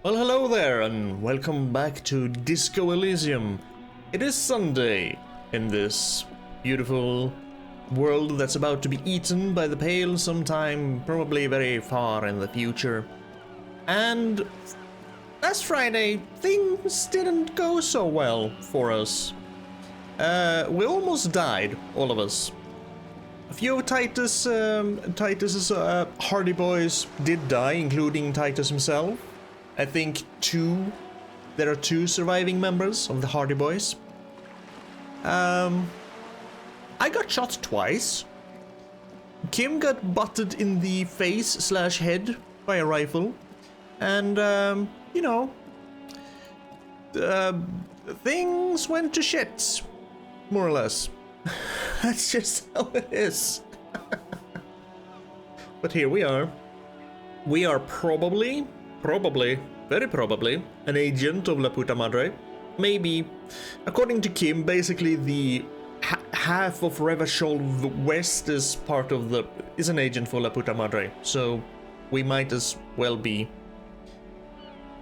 Well, hello there, and welcome back to Disco Elysium. It is Sunday in this beautiful world that's about to be eaten by the Pale sometime, probably very far in the future. And last Friday, things didn't go so well for us. We almost died, all of us. A few of Titus's Hardy Boys did die, including Titus himself. I think there are two surviving members of the Hardy Boys. I got shot twice. Kim got butted in the face/head by a rifle. And, things went to shit, more or less. That's just how it is. But here we are. We are probably, very probably, an agent of La Puta Madre. Maybe, according to Kim, basically the half of Revachol West is an agent for La Puta Madre. So we might as well be.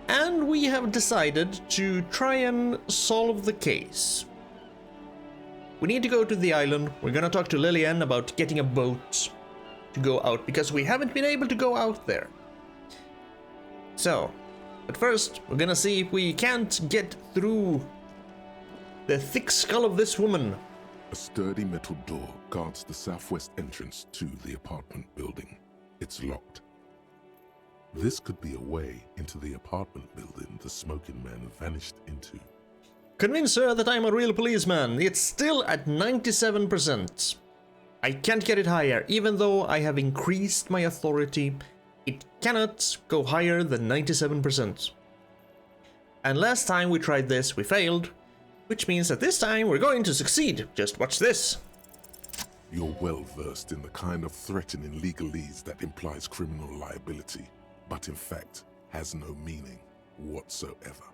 And we have decided to try and solve the case. We need to go to the island. We're gonna talk to Lillian about getting a boat to go out, because we haven't been able to go out there. So, but first, we're gonna see if we can't get through the thick skull of this woman. A sturdy metal door guards the southwest entrance to the apartment building. It's locked. This could be a way into the apartment building the smoking man vanished into. Convince her that I'm a real policeman. It's still at 97%. I can't get it higher, even though I have increased my authority. It cannot go higher than 97%. And last time we tried this, we failed, which means that this time we're going to succeed. Just watch this. You're well versed in the kind of threatening legalese that implies criminal liability, but in fact has no meaning whatsoever.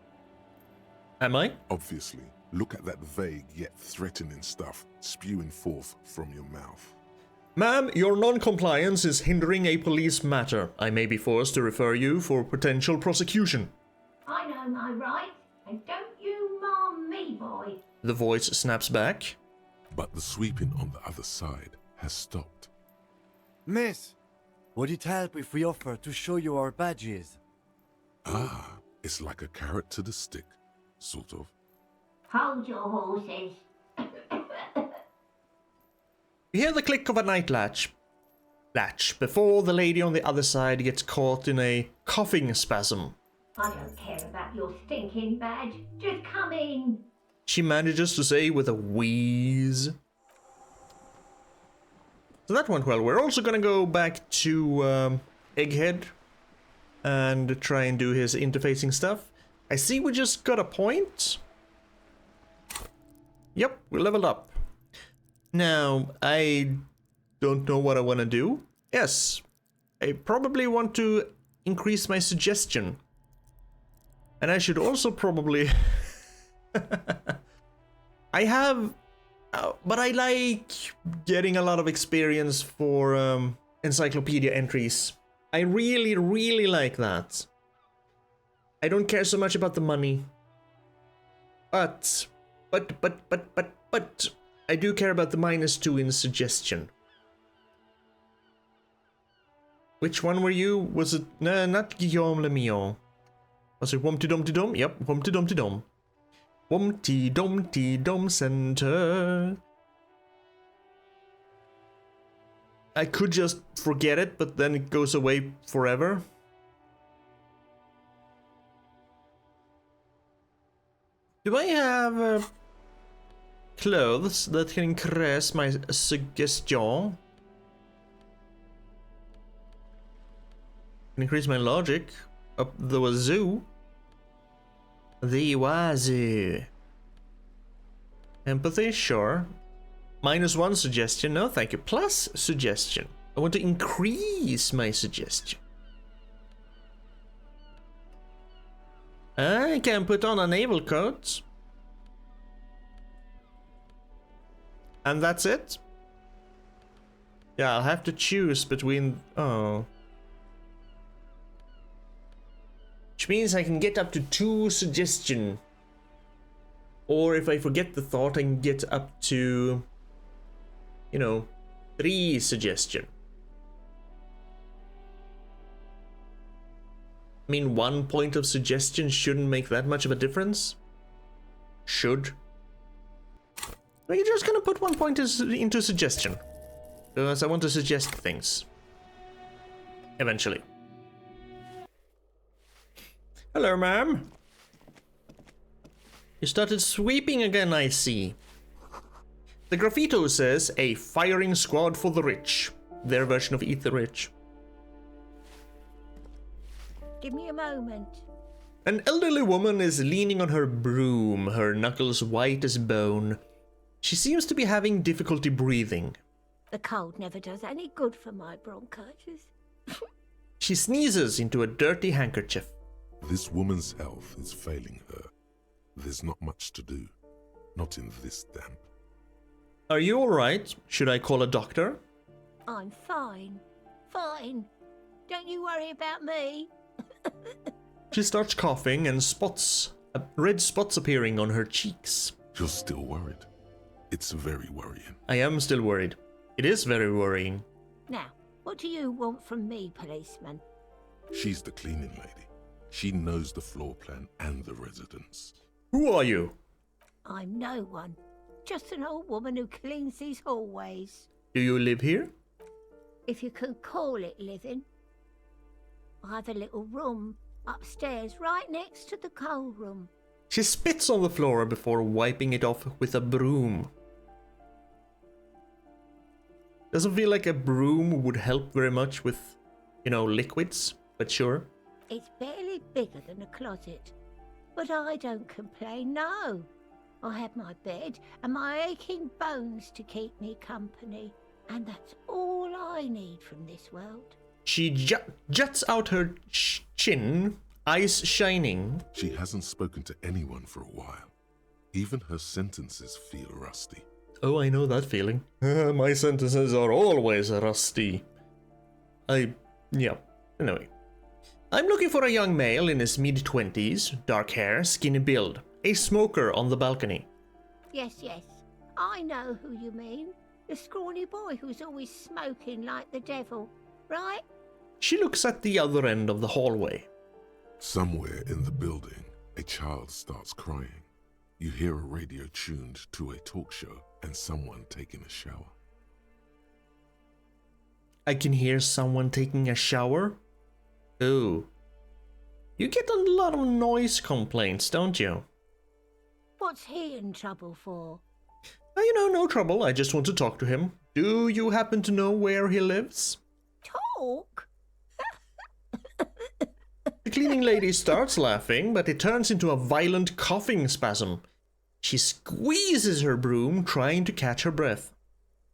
Am I? Obviously, look at that vague yet threatening stuff spewing forth from your mouth. Ma'am, your non-compliance is hindering a police matter. I may be forced to refer you for potential prosecution. I know my rights, and don't you mom me, boy. The voice snaps back. But the sweeping on the other side has stopped. Miss, would it help if we offer to show you our badges? Ah, it's like a carrot to the stick, sort of. Hold your horses. You hear the click of a night latch before the lady on the other side gets caught in a coughing spasm. I don't care about your stinking badge. Just come in. She manages to say with a wheeze. So that went well. We're also gonna go back to Egghead and try and do his interfacing stuff. I see we just got a point. Yep, we leveled up. Now, I don't know what I want to do. Yes, I probably want to increase my suggestion. And I should also probably... I have... but I like getting a lot of experience for Encyclopedia entries. I really, really like that. I don't care so much about the money. But... I do care about the -2 in suggestion. Which one were you? Was it... No, not Guillaume Lemillon. Was it Wumpty Dumpty Dum? Yep, Wumpty Dumpty Dum. Wumpty Dumpty Dum Center. I could just forget it, but then it goes away forever. Do I have... clothes that can increase my suggestion? Increase my logic up the wazoo. The wazoo. Empathy, sure. -1 suggestion, no thank you. Plus suggestion. I want to increase my suggestion. I can put on a naval coat. And that's it? Yeah, I'll have to choose between... Oh. which means I can get up to 2 suggestion. Or if I forget the thought, I can get up to, 3 suggestion. I mean, 1 point of suggestion shouldn't make that much of a difference. Should. We're just gonna put 1 point into suggestion. Because I want to suggest things. Eventually. Hello, ma'am. You started sweeping again, I see. The graffito says, a firing squad for the rich. Their version of Eat the Rich. Give me a moment. An elderly woman is leaning on her broom, her knuckles white as bone. She seems to be having difficulty breathing. The cold never does any good for my bronchitis. She sneezes into a dirty handkerchief. This woman's health is failing her. There's not much to do. Not in this damp. Are you alright? Should I call a doctor? I'm fine. Fine. Don't you worry about me. She starts coughing and red spots appearing on her cheeks. You're still worried. It's very worrying. I am still worried. It is very worrying. Now, what do you want from me, policeman? She's the cleaning lady. She knows the floor plan and the residence. Who are you? I'm no one. Just an old woman who cleans these hallways. Do you live here? If you can call it living. I have a little room upstairs right next to the coal room. She spits on the floor before wiping it off with a broom. Doesn't feel like a broom would help very much with, liquids, but sure. It's barely bigger than a closet. But I don't complain, no. I have my bed and my aching bones to keep me company. And that's all I need from this world. She juts out her chin, eyes shining. She hasn't spoken to anyone for a while. Even her sentences feel rusty. Oh, I know that feeling. My sentences are always rusty. Anyway. I'm looking for a young male in his mid-20s, dark hair, skinny build. A smoker on the balcony. Yes. I know who you mean. The scrawny boy who's always smoking like the devil, right? She looks at the other end of the hallway. Somewhere in the building, a child starts crying. You hear a radio tuned to a talk show and someone taking a shower. I can hear someone taking a shower? Oh. You get a lot of noise complaints, don't you? What's he in trouble for? No trouble. I just want to talk to him. Do you happen to know where he lives? Talk? The cleaning lady starts laughing, but it turns into a violent coughing spasm. She squeezes her broom, trying to catch her breath.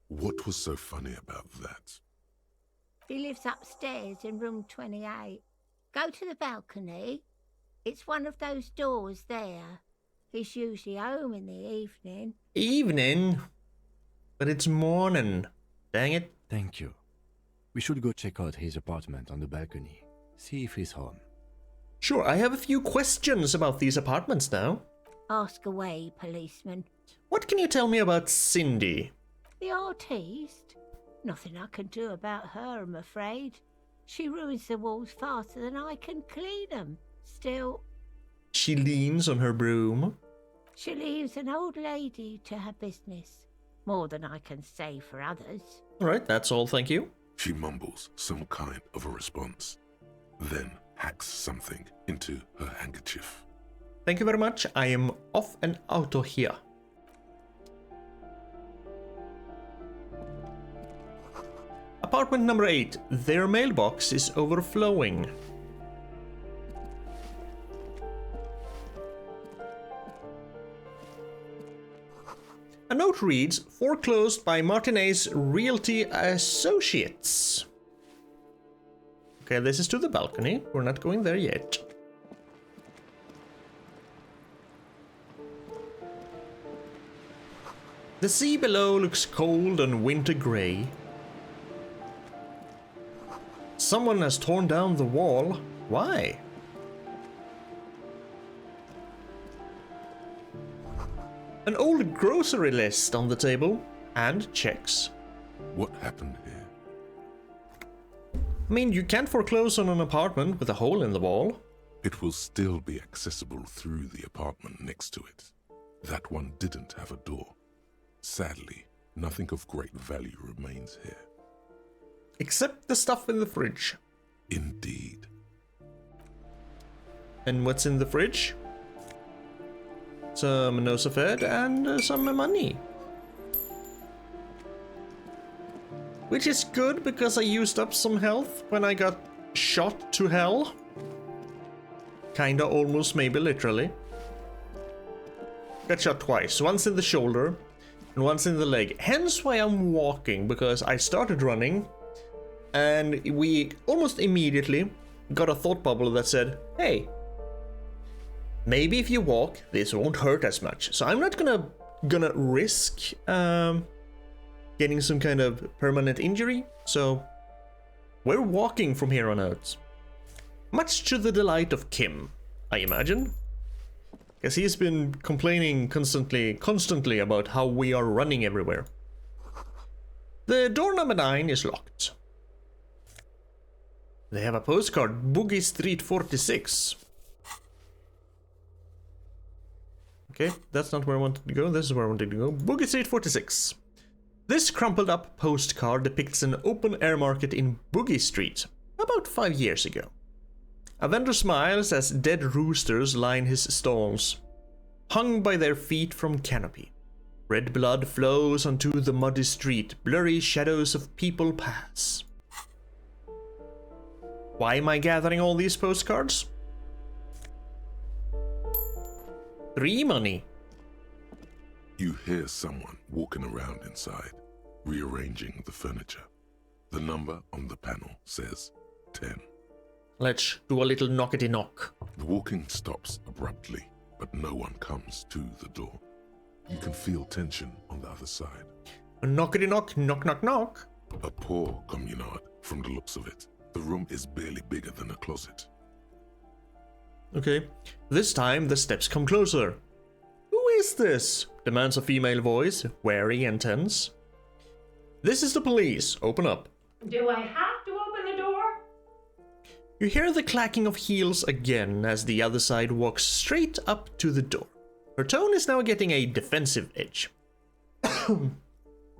What was so funny about that? He lives upstairs in room 28. Go to the balcony. It's one of those doors there. He's usually home in the evening. Evening? But it's morning. Dang it. Thank you. We should go check out his apartment on the balcony. See if he's home. Sure, I have a few questions about these apartments now. Ask away, policeman. What can you tell me about Cindy? The artiste? Nothing I can do about her, I'm afraid. She ruins the walls faster than I can clean them. Still... She leans on her broom. She leaves an old lady to her business. More than I can say for others. Alright, that's all, thank you. She mumbles some kind of a response, then hacks something into her handkerchief. Thank you very much. I am off and out of here. Apartment number 8. Their mailbox is overflowing. A note reads, foreclosed by Martinez Realty Associates. Okay, this is to the balcony. We're not going there yet. The sea below looks cold and winter grey. Someone has torn down the wall. Why? An old grocery list on the table, and checks. What happened here? I mean, you can't foreclose on an apartment with a hole in the wall. It will still be accessible through the apartment next to it. That one didn't have a door. Sadly, nothing of great value remains here. Except the stuff in the fridge. Indeed. And what's in the fridge? Some nosafed and some money. Which is good because I used up some health when I got shot to hell. Kinda, almost, maybe literally. Got shot twice, once in the shoulder and once in the leg. Hence why I'm walking, because I started running and we almost immediately got a thought bubble that said, hey, maybe if you walk, this won't hurt as much. So I'm not gonna risk getting some kind of permanent injury. So we're walking from here on out. Much to the delight of Kim, I imagine. Because he's been complaining constantly about how we are running everywhere. The door number 9 is locked. They have a postcard, Boogie Street 46. Okay, that's not where I wanted to go. This is where I wanted to go. Boogie Street 46. This crumpled up postcard depicts an open air market in Boogie Street about 5 years ago. A vendor smiles as dead roosters line his stalls, hung by their feet from canopy. Red blood flows onto the muddy street, blurry shadows of people pass. Why am I gathering all these postcards? 3 money. You hear someone walking around inside, rearranging the furniture. The number on the panel says 10. Let's do a little knockety knock. The walking stops abruptly, but no one comes to the door. You can feel tension on the other side. Knockety knock, knock knock knock. A poor communard from the looks of it. The room is barely bigger than a closet. Okay, this time the steps come closer. Who is this? Demands a female voice, wary and tense. This is the police. Open up. Do I have to open the door? You hear the clacking of heels again as the other side walks straight up to the door. Her tone is now getting a defensive edge. Do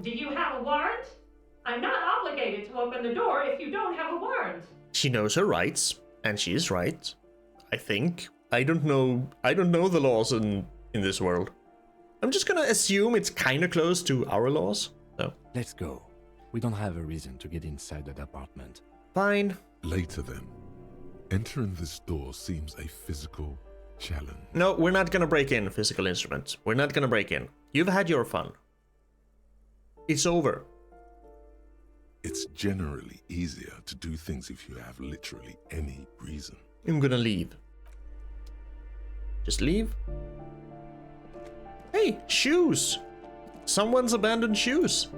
you have a warrant? I'm not obligated to open the door if you don't have a warrant. She knows her rights, and she is right. I think. I don't know the laws in this world. I'm just gonna assume it's kinda close to our laws. So. Let's go. We don't have a reason to get inside that apartment. Fine. Later then, entering this door seems a physical challenge. No, we're not gonna break in physical instruments. We're not gonna break in. You've had your fun. It's over. It's generally easier to do things if you have literally any reason. I'm gonna leave. Just leave. Hey, shoes! Someone's abandoned shoes.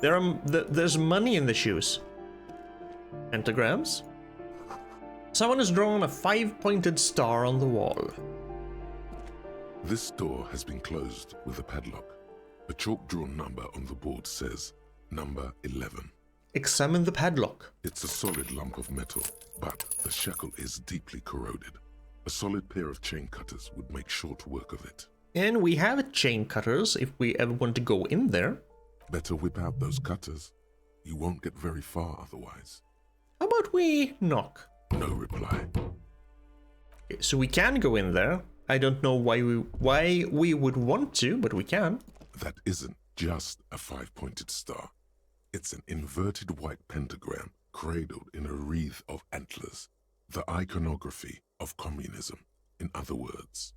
There's money in the shoes. Pentagrams? Someone has drawn a 5-pointed star on the wall. This door has been closed with a padlock. A chalk-drawn number on the board says number 11. Examine the padlock. It's a solid lump of metal, but the shackle is deeply corroded. A solid pair of chain cutters would make short work of it. And we have chain cutters if we ever want to go in there. Better whip out those cutters. You won't get very far otherwise. How about we knock? No reply. Okay, so we can go in there. I don't know why we would want to, but we can. That isn't just a 5-pointed star. It's an inverted white pentagram cradled in a wreath of antlers. The iconography of communism, in other words.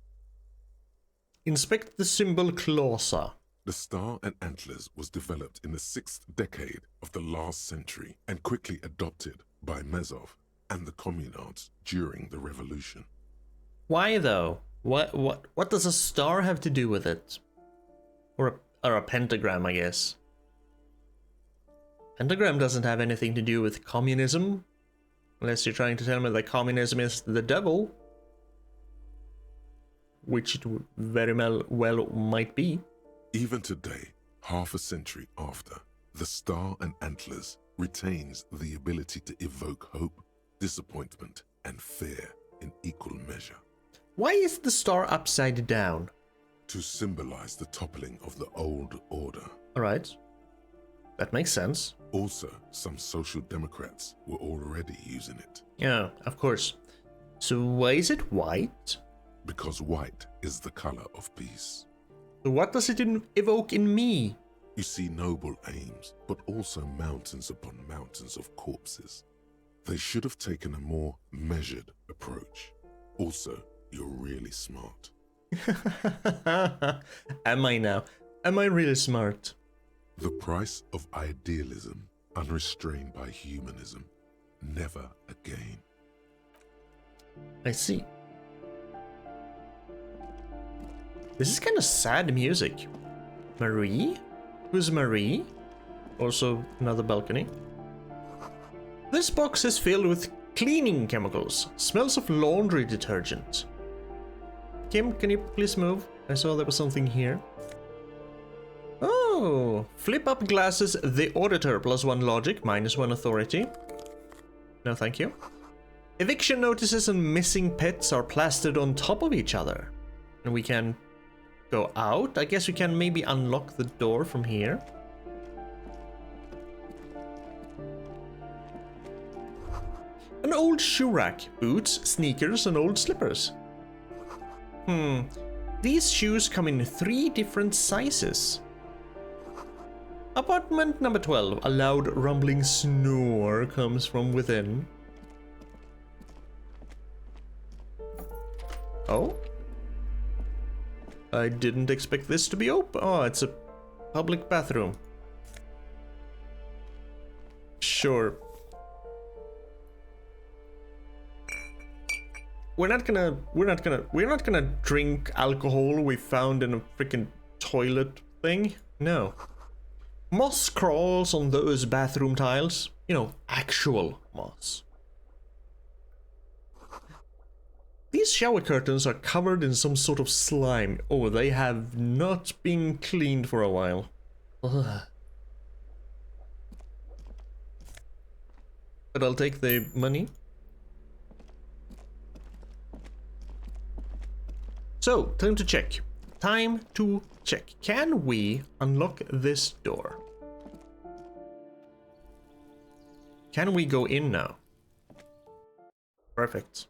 Inspect the symbol closer. The star and antlers was developed in the 6th decade of the last century and quickly adopted by Mezov and the communards during the revolution. Why though? What does a star have to do with it? Or a pentagram, I guess. Pentagram doesn't have anything to do with communism. Unless you're trying to tell me that communism is the devil. which it very well might be. Even today, half a century after, the star and antlers retains the ability to evoke hope, disappointment, and fear in equal measure. Why is the star upside down? To symbolize the toppling of the old order. Alright. That makes sense. Also, some social democrats were already using it. Yeah, of course. So why is it white? Because white is the color of peace. So what does it evoke in me? You see noble aims, but also mountains upon mountains of corpses. They should have taken a more measured approach. Also, you're really smart. Am I now? Am I really smart? The price of idealism, unrestrained by humanism. Never again. I see. This is kind of sad music. Marie? Who's Marie? Also another balcony. This box is filled with cleaning chemicals. Smells of laundry detergent. Kim, can you please move? I saw there was something here. Oh, flip up glasses, the auditor, +1 logic, -1 authority. No, thank you. Eviction notices and missing pets are plastered on top of each other. And we can go out. I guess we can maybe unlock the door from here. An old shoe rack, boots, sneakers, and old slippers. These shoes come in 3 different sizes. Apartment number 12. A loud rumbling snore comes from within. Oh? I didn't expect this to be open. Oh, it's a public bathroom. Sure. We're not gonna drink alcohol we found in a freaking toilet thing. No. Moss crawls on those bathroom tiles. You know, actual moss. These shower curtains are covered in some sort of slime. Oh, they have not been cleaned for a while. Ugh. But I'll take the money. So, time to check. Time to check. Can we unlock this door? Can we go in now? Perfect.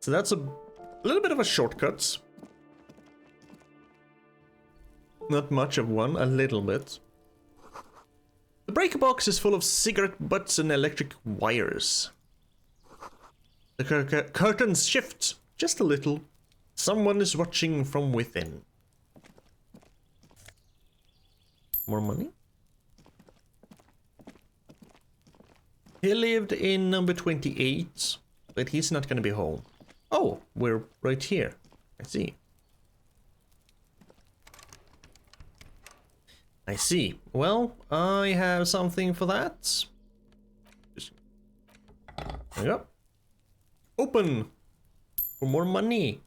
So that's a little bit of a shortcut. Not much of one, a little bit. The breaker box is full of cigarette butts and electric wires. The curtains shift just a little. Someone is watching from within. More money? He lived in number 28, but he's not gonna be home. Oh, we're right here. I see. I see. Well, I have something for that. Just... There you go. Open! For more money.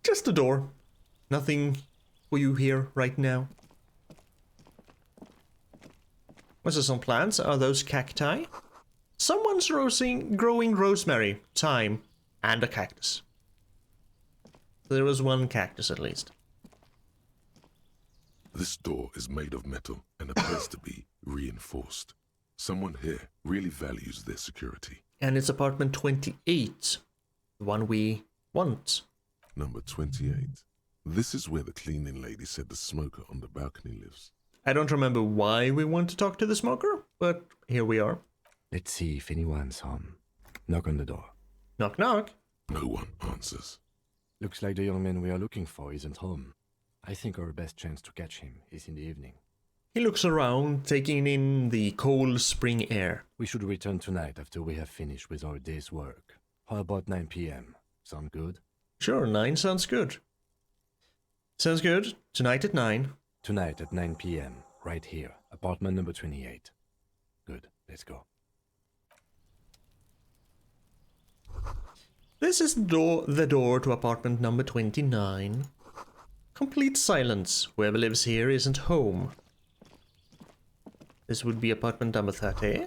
Just a door. Nothing for you here right now. Was there some plants? Are those cacti? Someone's growing rosemary, thyme, and a cactus. There was one cactus at least. This door is made of metal and appears to be reinforced. Someone here really values their security. And it's apartment 28. The one we want. Number 28. This is where the cleaning lady said the smoker on the balcony lives. I don't remember why we want to talk to the smoker, but here we are. Let's see if anyone's home. Knock on the door. Knock knock. No one answers. Looks like the young man we are looking for isn't home. I think our best chance to catch him is in the evening. He looks around, taking in the cold spring air. We should return tonight after we have finished with our day's work. How about 9 p.m.? Sound good? Sure, 9 sounds good. Sounds good. Tonight at 9. Tonight at 9 p.m. Right here. Apartment number 28. Good. Let's go. This is the door to apartment number 29. Complete silence. Whoever lives here isn't home. This would be apartment number 30.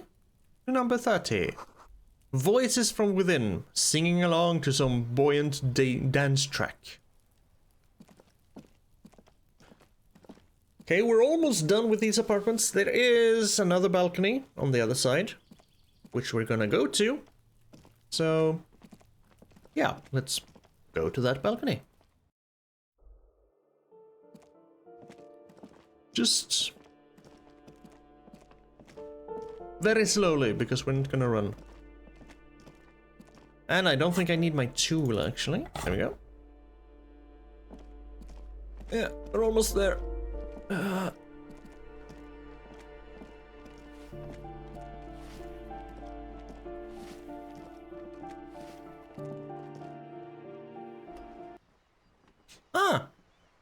Number 30. Voices from within, singing along to some buoyant dance track. Okay, we're almost done with these apartments. There is another balcony on the other side, which we're gonna go to. So, yeah, let's go to that balcony. Just very slowly, because we're not gonna run. And I don't think I need my tool, actually. There we go. Yeah, we're almost there.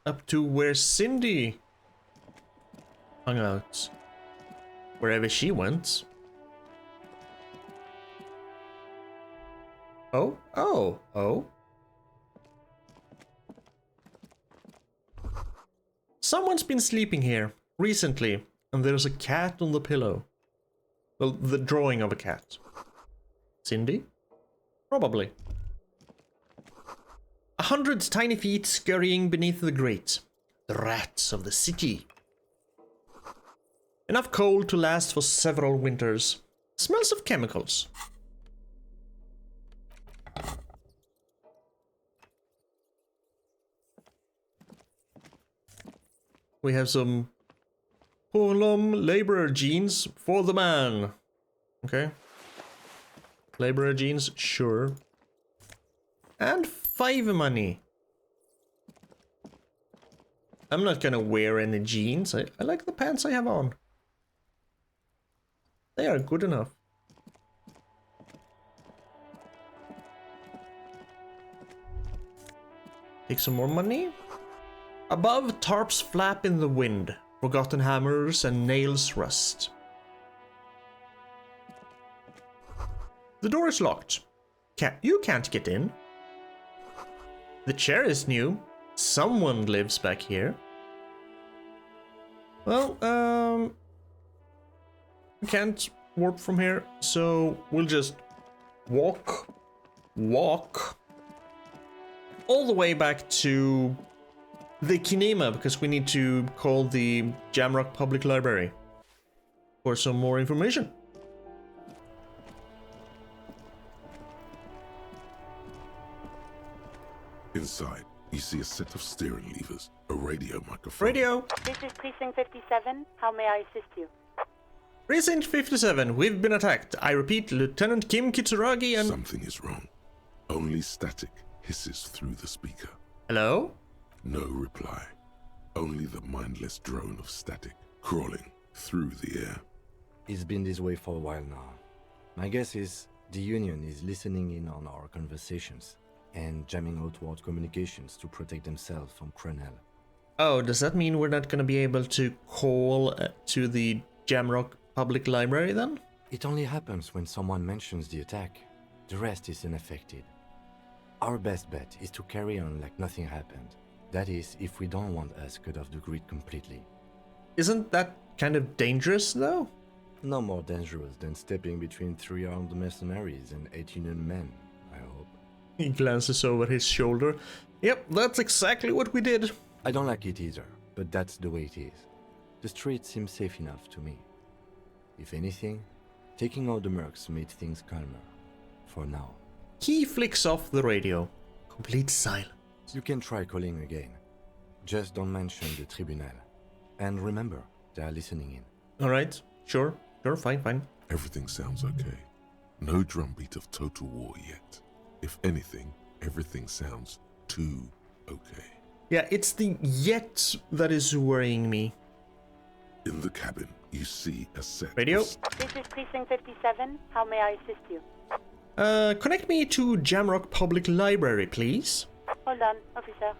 Up to where Cindy hung out. Wherever she went. Oh. Someone's been sleeping here recently, and there's a cat on the pillow. Well, the drawing of a cat. Cindy? Probably. 100 tiny feet scurrying beneath the grate. The rats of the city. Enough coal to last for several winters. Smells of chemicals. We have some Porlum laborer jeans for the man. Okay. Laborer jeans, sure. And 5 money. I'm not gonna wear any jeans. I like the pants I have on. They are good enough. Take some more money. Above, tarps flap in the wind. Forgotten hammers and nails rust. The door is locked. You can't get in. The chair is new. Someone lives back here. Well, we can't warp from here, so we'll just walk all the way back to the Kinema, because we need to call the Jamrock Public Library for some more information. Inside, you see a set of steering levers, a radio microphone. Radio! This is Precinct 57. How may I assist you? Precinct 57, we've been attacked. I repeat, Lieutenant Kim Kitsuragi and... Something is wrong. Only static hisses through the speaker. Hello? No reply. Only the mindless drone of static crawling through the air. It's been this way for a while now. My guess is the Union is listening in on our conversations and jamming outward communications to protect themselves from Cronel. Oh, does that mean we're not gonna be able to call to the Jamrock Public Library then? It only happens when someone mentions the attack. The rest is unaffected. Our best bet is to carry on like nothing happened. That is, if we don't want us cut off the grid completely. Isn't that kind of dangerous, though? No more dangerous than stepping between 3 armed mercenaries and 8 Union men, I hope. He glances over his shoulder. Yep, that's exactly what we did. I don't like it either, but that's the way it is. The street seems safe enough to me. If anything, taking out the mercs made things calmer. For now. He flicks off the radio. Complete silence. You can try calling again. Just don't mention the tribunal. And remember, they are listening in. Alright, sure, fine. Everything sounds okay. No drumbeat of total war yet. If anything, everything sounds too okay. Yeah, it's the yet that is worrying me. In the cabin, you see a set. Radio? This is Precinct 57. How may I assist you? Connect me to Jamrock Public Library, please. Hold on, officer.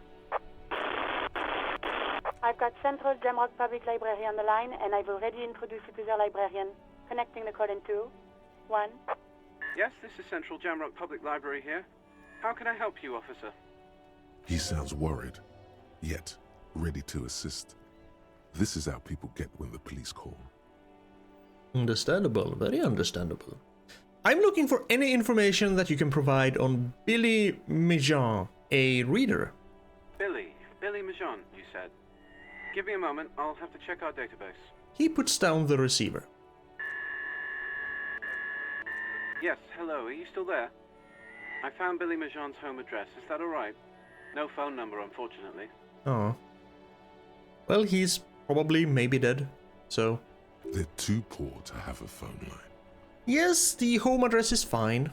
I've got Central Jamrock Public Library on the line, and I've already introduced you to their librarian. Connecting the call in 2, 1. Yes, this is Central Jamrock Public Library here. How can I help you, officer? He sounds worried, yet ready to assist. This is how people get when the police call. Understandable, very understandable. I'm looking for any information that you can provide on Billy Mijan, a reader. Billy Majon, you said. Give me a moment, I'll have to check our database. He puts down the receiver. Yes, hello, are you still there? I found Billy Majon's home address, is that alright? No phone number, unfortunately. Oh. Well, he's probably maybe dead, so... They're too poor to have a phone line. Yes, the home address is fine.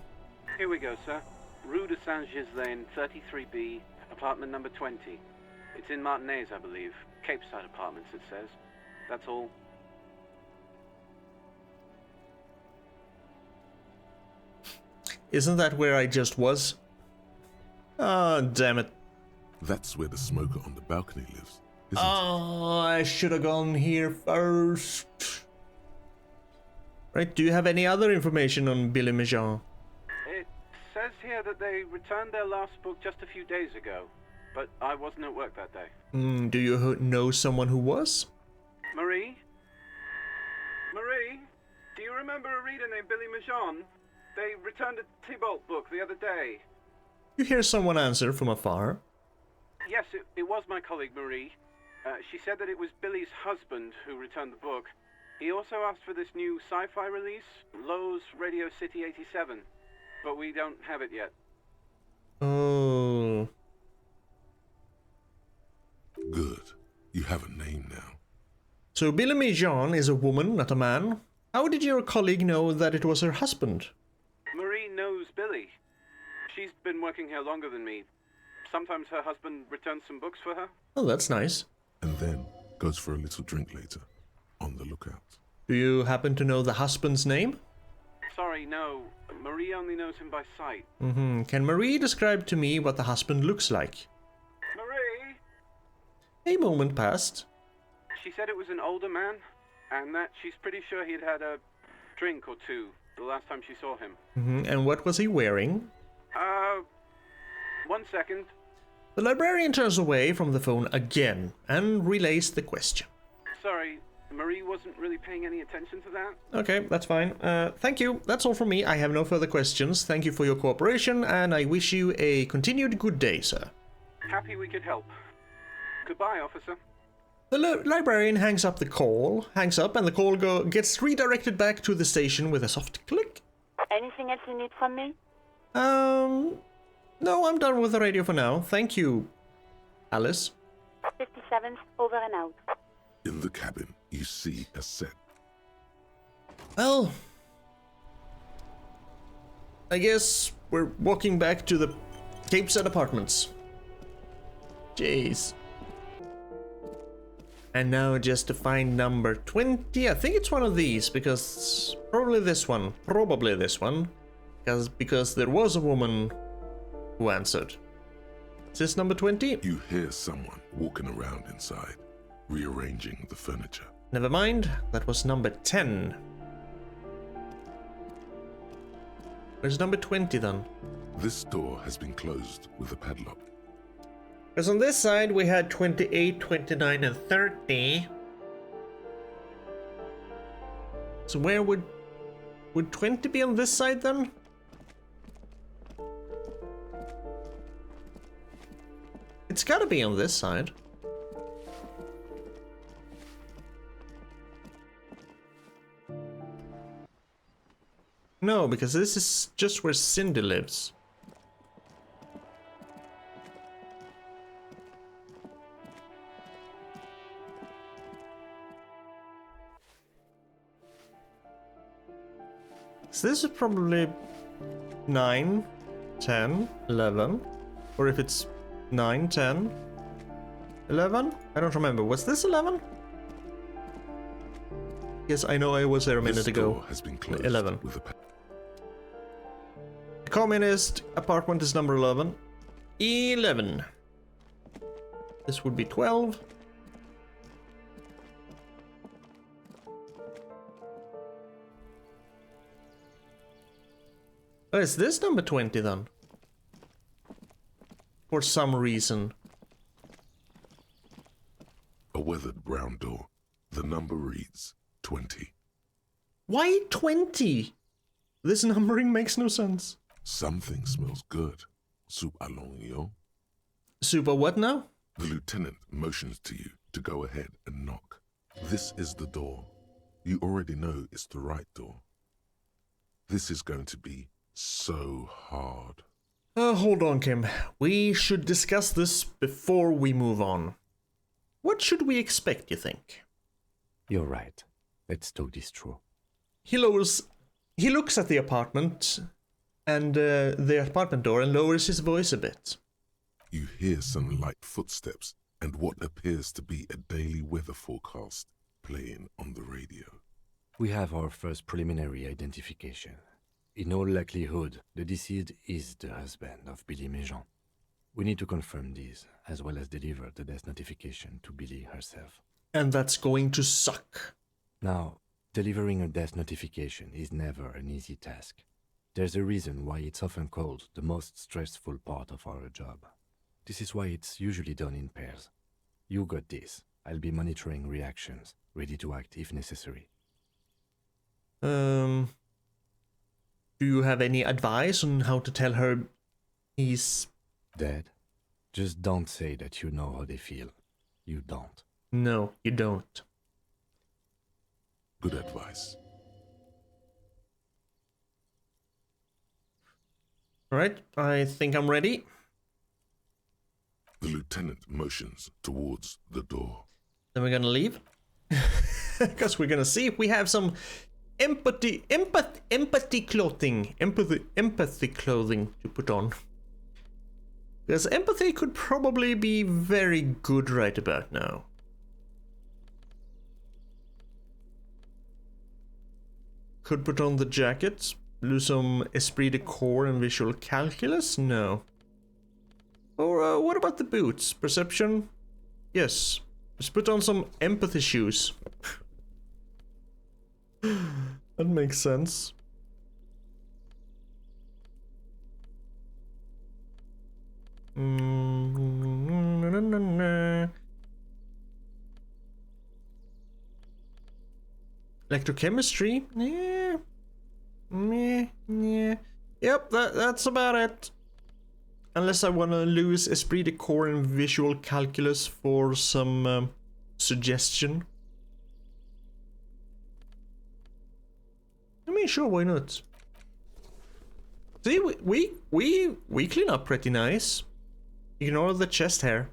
Here we go, sir. Rue de Saint-Ghislain, 33B, apartment number 20. It's in Martinez, I believe. Cape Side Apartments, it says. That's all. Isn't that where I just was? Ah, damn it. That's where the smoker on the balcony lives, isn't Oh, I should have gone here first. Right, do you have any other information on Billy Mijan? It says here that they returned their last book just a few days ago, but I wasn't at work that day. Do you know someone who was? Marie? Marie? Do you remember a reader named Billy Majon? They returned a Tybalt book the other day. You hear someone answer from afar. Yes, it was my colleague Marie. She said that it was Billy's husband who returned the book. He also asked for this new sci-fi release, Lowe's Radio City 87, but we don't have it yet. Oh. Good. You have a name now. So Billy Mijan is a woman, not a man. How did your colleague know that it was her husband? Marie knows Billy. She's been working here longer than me. Sometimes her husband returns some books for her. Oh, that's nice. And then goes for a little drink later. On the lookout. Do you happen to know the husband's name? Sorry, no. Marie only knows him by sight. Can Marie describe to me what the husband looks like? Marie? A moment passed. She said it was an older man, and that she's pretty sure he'd had a drink or two the last time she saw him. And what was he wearing? 1 second. The librarian turns away from the phone again and relays the question. Sorry, Marie wasn't really paying any attention to that. Okay, that's fine. Thank you. That's all from me. I have no further questions. Thank you for your cooperation, and I wish you a continued good day, sir. Happy we could help. Goodbye, officer. The librarian hangs up, and the call gets redirected back to the station with a soft click. Anything else you need from me? No, I'm done with the radio for now. Thank you, Alice. 57th, over and out. In the cabin, you see a set. Well, I guess we're walking back to the Cape Side Apartments. Jeez. And now just to find number 20. I think it's one of these, because probably this one. Because there was a woman who answered. Is this number 20? You hear someone walking around inside, rearranging the furniture. Never mind, that was number 10. Where's number 20 then? This door has been closed with a padlock. Because on this side we had 28, 29, and 30. So where would 20 be on this side then? It's gotta be on this side. No, because this is just where Cindy lives. So this is probably 9, 10, 11. Or if it's 9, 10, 11? I don't remember. Was this 11? Yes, I know I was there a minute This ago. door has been closed 11. with a The communist apartment is number 11. 11. This would be 12. Oh, is this number 20 then? for some reason. A weathered brown door. The number reads 20. Why 20? This numbering makes no sense. Something smells good. Soup allons, yo. Super what now? The lieutenant motions to you to go ahead and knock. This is the door. You already know it's the right door. This is going to be so hard. Hold on, Kim. We should discuss this before we move on. What should we expect, you think? You're right. Let's talk this through. He looks at the apartment and the apartment door and lowers his voice a bit. You hear some light footsteps and what appears to be a daily weather forecast playing on the radio. We have our first preliminary identification. In all likelihood, the deceased is the husband of Billy Méjean. We need to confirm this, as well as deliver the death notification to Billy herself. And that's going to suck. Now, delivering a death notification is never an easy task. There's a reason why it's often called the most stressful part of our job. This is why it's usually done in pairs. You got this. I'll be monitoring reactions, ready to act if necessary. Do you have any advice on how to tell her he's... Dead? Just don't say that you know how they feel. You don't. No, you don't. Good advice. Alright, I think I'm ready. The lieutenant motions towards the door. Then we're gonna leave. Because we're gonna see if we have some empathy clothing to put on. Because empathy could probably be very good right about now. Could put on the jacket. Do some esprit de corps and visual calculus? No. Or what about the boots? Perception? Yes. Let's put on some empathy shoes. That makes sense. Electrochemistry? Yeah. Yeah. Yep, that's about it. Unless I want to lose esprit de corps and visual calculus for some suggestion. I mean, sure, why not? See, we clean up pretty nice. Ignore the chest hair.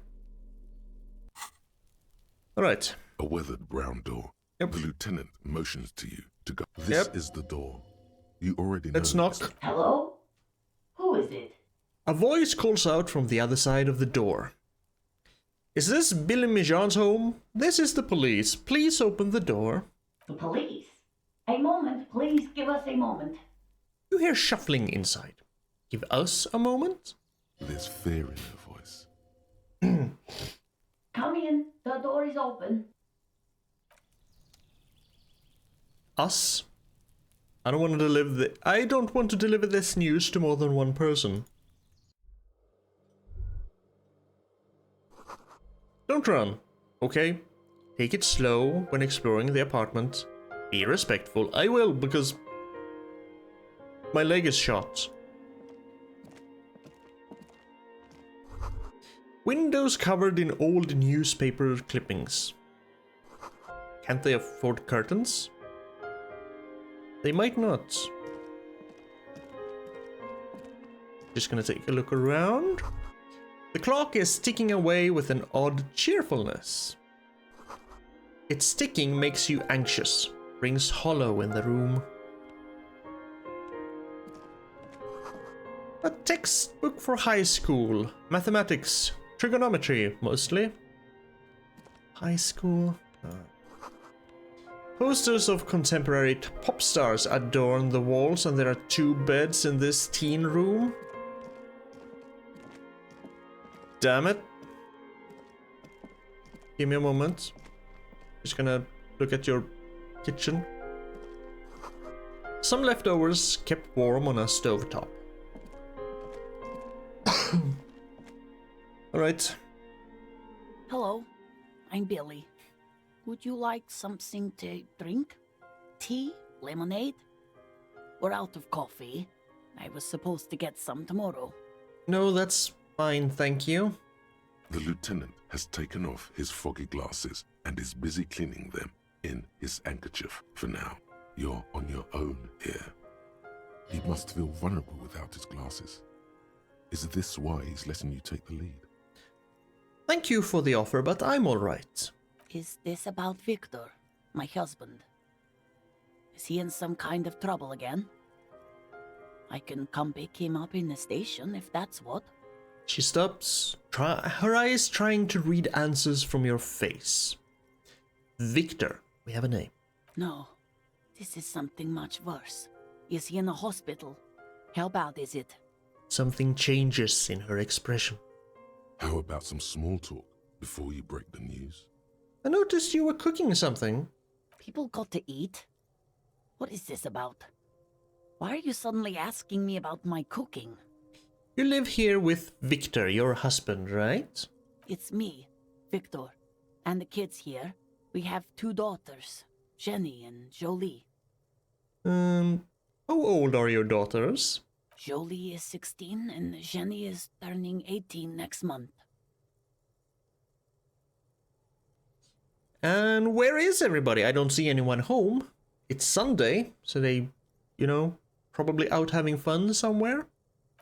All right. A weathered brown door. Yep. The lieutenant motions to you to go. This is the door. You already know. Let's knock. Hello? Who is it? A voice calls out from the other side of the door. Is this Billy Méjean's home? This is the police. Please open the door. The police? A moment, please give us a moment. You hear shuffling inside. Give us a moment? There's fear in her voice. Come in, the door is open. Us? I don't want to deliver this news to more than one person. Don't run, okay? Take it slow when exploring the apartment. Be respectful. I will, because my leg is shot. Windows covered in old newspaper clippings. Can't they afford curtains? They might not. Just gonna take a look around. The clock is ticking away with an odd cheerfulness. Its ticking makes you anxious, rings hollow in the room. A textbook for high school. Mathematics, trigonometry, mostly. High school. Posters of contemporary pop stars adorn the walls, and there are 2 beds in this teen room. Damn it. Give me a moment. Just gonna look at your kitchen. Some leftovers kept warm on a stovetop. Alright. Hello, I'm Billy. Would you like something to drink? Tea? Lemonade? We're out of coffee. I was supposed to get some tomorrow. No, that's fine, thank you. The lieutenant has taken off his foggy glasses and is busy cleaning them in his handkerchief for now. You're on your own here. He must feel vulnerable without his glasses. Is this why he's letting you take the lead? Thank you for the offer, but I'm alright. Is this about Victor, my husband? Is he in some kind of trouble again? I can come pick him up in the station if that's what. She stops, her eyes trying to read answers from your face. Victor, we have a name. No, this is something much worse. Is he in a hospital? How bad is it? Something changes in her expression. How about some small talk before you break the news? I noticed you were cooking something. People got to eat? What is this about? Why are you suddenly asking me about my cooking? You live here with Victor, your husband, right? It's me, Victor, and the kids here. We have 2 daughters, Jenny and Jolie. How old are your daughters? Jolie is 16 and Jenny is turning 18 next month. And where is everybody? I don't see anyone home. It's Sunday, so they, probably out having fun somewhere.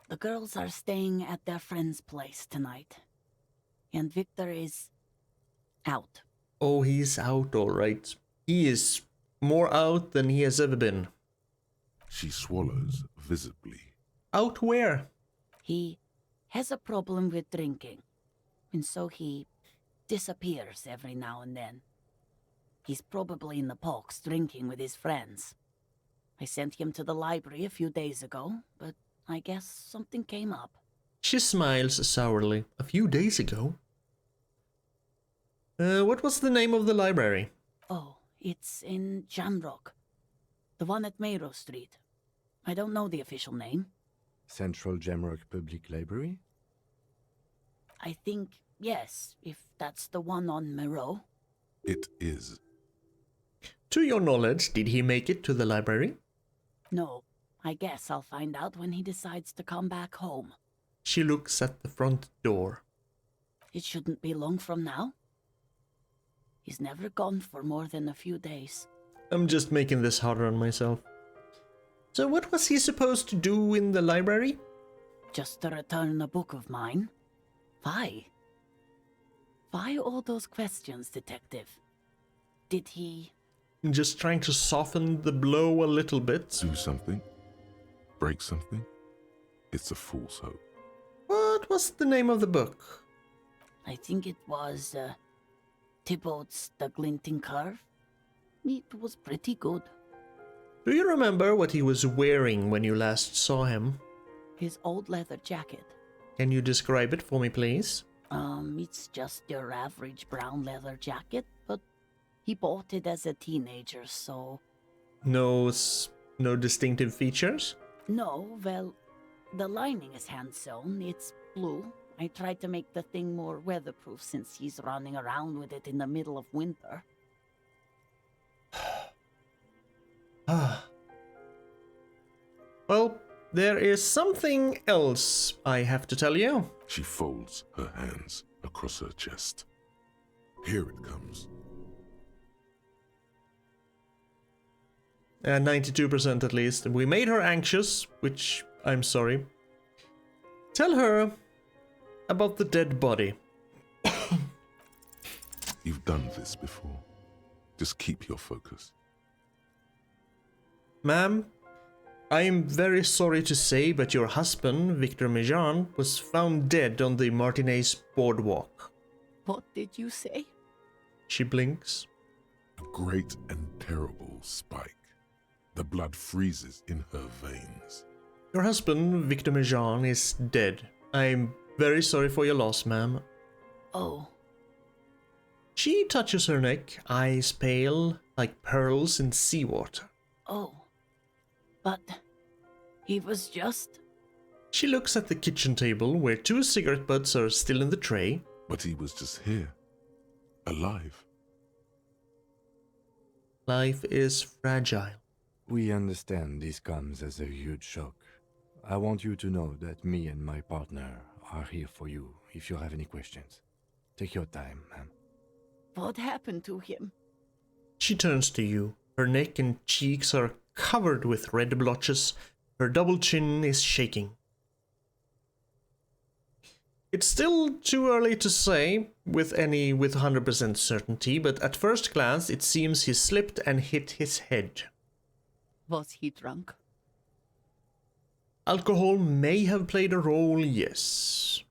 The girls are staying at their friend's place tonight. And Victor is out. Oh, he's out, all right. He is more out than he has ever been. She swallows visibly. Out where? He has a problem with drinking, and so he disappears every now and then. He's probably in the parks drinking with his friends. I sent him to the library a few days ago, but I guess something came up. She smiles sourly. A few days ago? What was the name of the library? Oh, it's in Jamrock. The one at Mayrow Street. I don't know the official name. Central Jamrock Public Library? I think, yes, if that's the one on Mayrow. It is. To your knowledge, did he make it to the library? No, I guess I'll find out when he decides to come back home. She looks at the front door. It shouldn't be long from now. He's never gone for more than a few days. I'm just making this harder on myself. So what was he supposed to do in the library? Just to return a book of mine? Why? Why all those questions, Detective? Did he... Just trying to soften the blow a little bit. Do something? Break something? It's a fool's hope. What was the name of the book? I think it was, Thibaut's The Glinting Curve. It was pretty good. Do you remember what he was wearing when you last saw him? His old leather jacket. Can you describe it for me, please? It's just your average brown leather jacket, but he bought it as a teenager, so... No distinctive features? No, well, the lining is hand-sewn. It's blue. I tried to make the thing more weatherproof since he's running around with it in the middle of winter. Well, there is something else I have to tell you. She folds her hands across her chest. Here it comes. 92% at least. We made her anxious, which I'm sorry. Tell her about the dead body. You've done this before. Just keep your focus. Ma'am, I am very sorry to say, but your husband, Victor Mejan, was found dead on the Martinez boardwalk. What did you say? She blinks. A great and terrible spike. The blood freezes in her veins. Your husband, Victor Mejan, is dead. I'm very sorry for your loss, ma'am. Oh. She touches her neck, eyes pale, like pearls in seawater. Oh. But he was just... She looks at the kitchen table where 2 cigarette butts are still in the tray. But he was just here. Alive. Life is fragile. We understand this comes as a huge shock. I want you to know that me and my partner are here for you if you have any questions. Take your time, ma'am. What happened to him? She turns to you. Her neck and cheeks are covered with red blotches. Her double chin is shaking. It's still too early to say with 100% certainty, but at first glance it seems he slipped and hit his head. Was he drunk? Alcohol may have played a role, yes.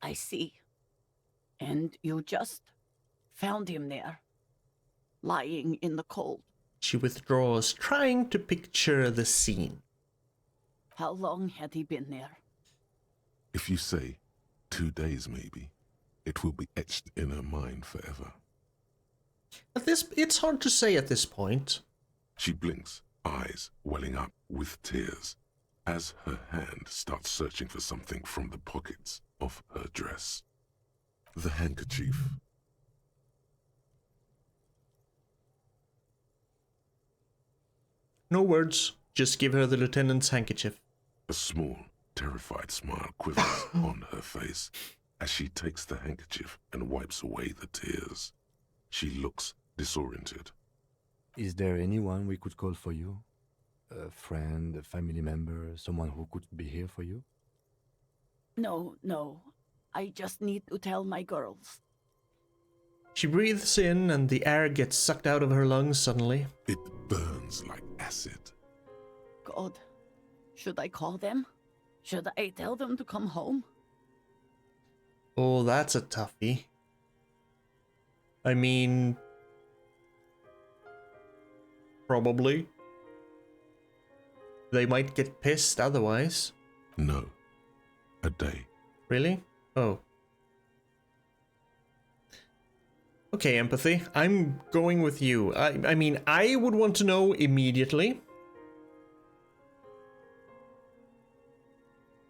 I see. And you just found him there, lying in the cold. She withdraws, trying to picture the scene. How long had he been there? If you say 2 days maybe, it will be etched in her mind forever. It's hard to say at this point. She blinks, eyes welling up with tears, as her hand starts searching for something from the pockets of her dress. The handkerchief. No words, just give her the lieutenant's handkerchief. A small, terrified smile quivers on her face as she takes the handkerchief and wipes away the tears. She looks disoriented. Is there anyone we could call for you? A friend, a family member, someone who could be here for you? No. I just need to tell my girls. She breathes in and the air gets sucked out of her lungs suddenly. It burns like acid. God, should I call them? Should I tell them to come home? Oh, that's a toughie. I mean... probably. They might get pissed otherwise. No. A day. Really? Oh. Okay, empathy. I'm going with you. I mean, I would want to know immediately.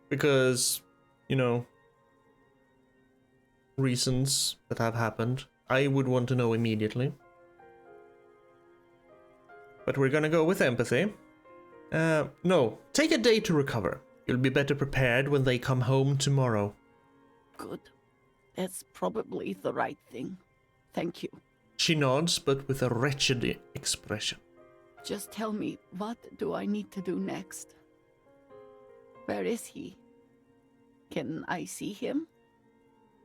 Because, you know, reasons that have happened. I would want to know immediately. But we're gonna go with empathy. No, take a day to recover. You'll be better prepared when they come home tomorrow. Good. That's probably the right thing. Thank you. She nods, but with a wretched expression. Just tell me, what do I need to do next? Where is he? Can I see him?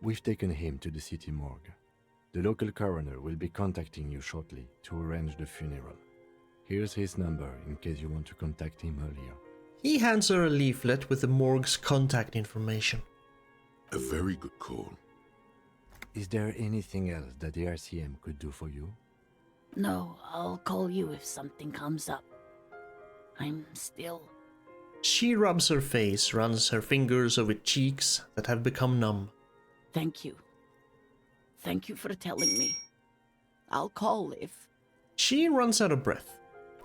We've taken him to the city morgue. The local coroner will be contacting you shortly to arrange the funeral. Here's his number in case you want to contact him earlier. He hands her a leaflet with the morgue's contact information. A very good call. Is there anything else that the RCM could do for you? No, I'll call you if something comes up. I'm still... She rubs her face, runs her fingers over cheeks that have become numb. Thank you. Thank you for telling me. I'll call if... She runs out of breath.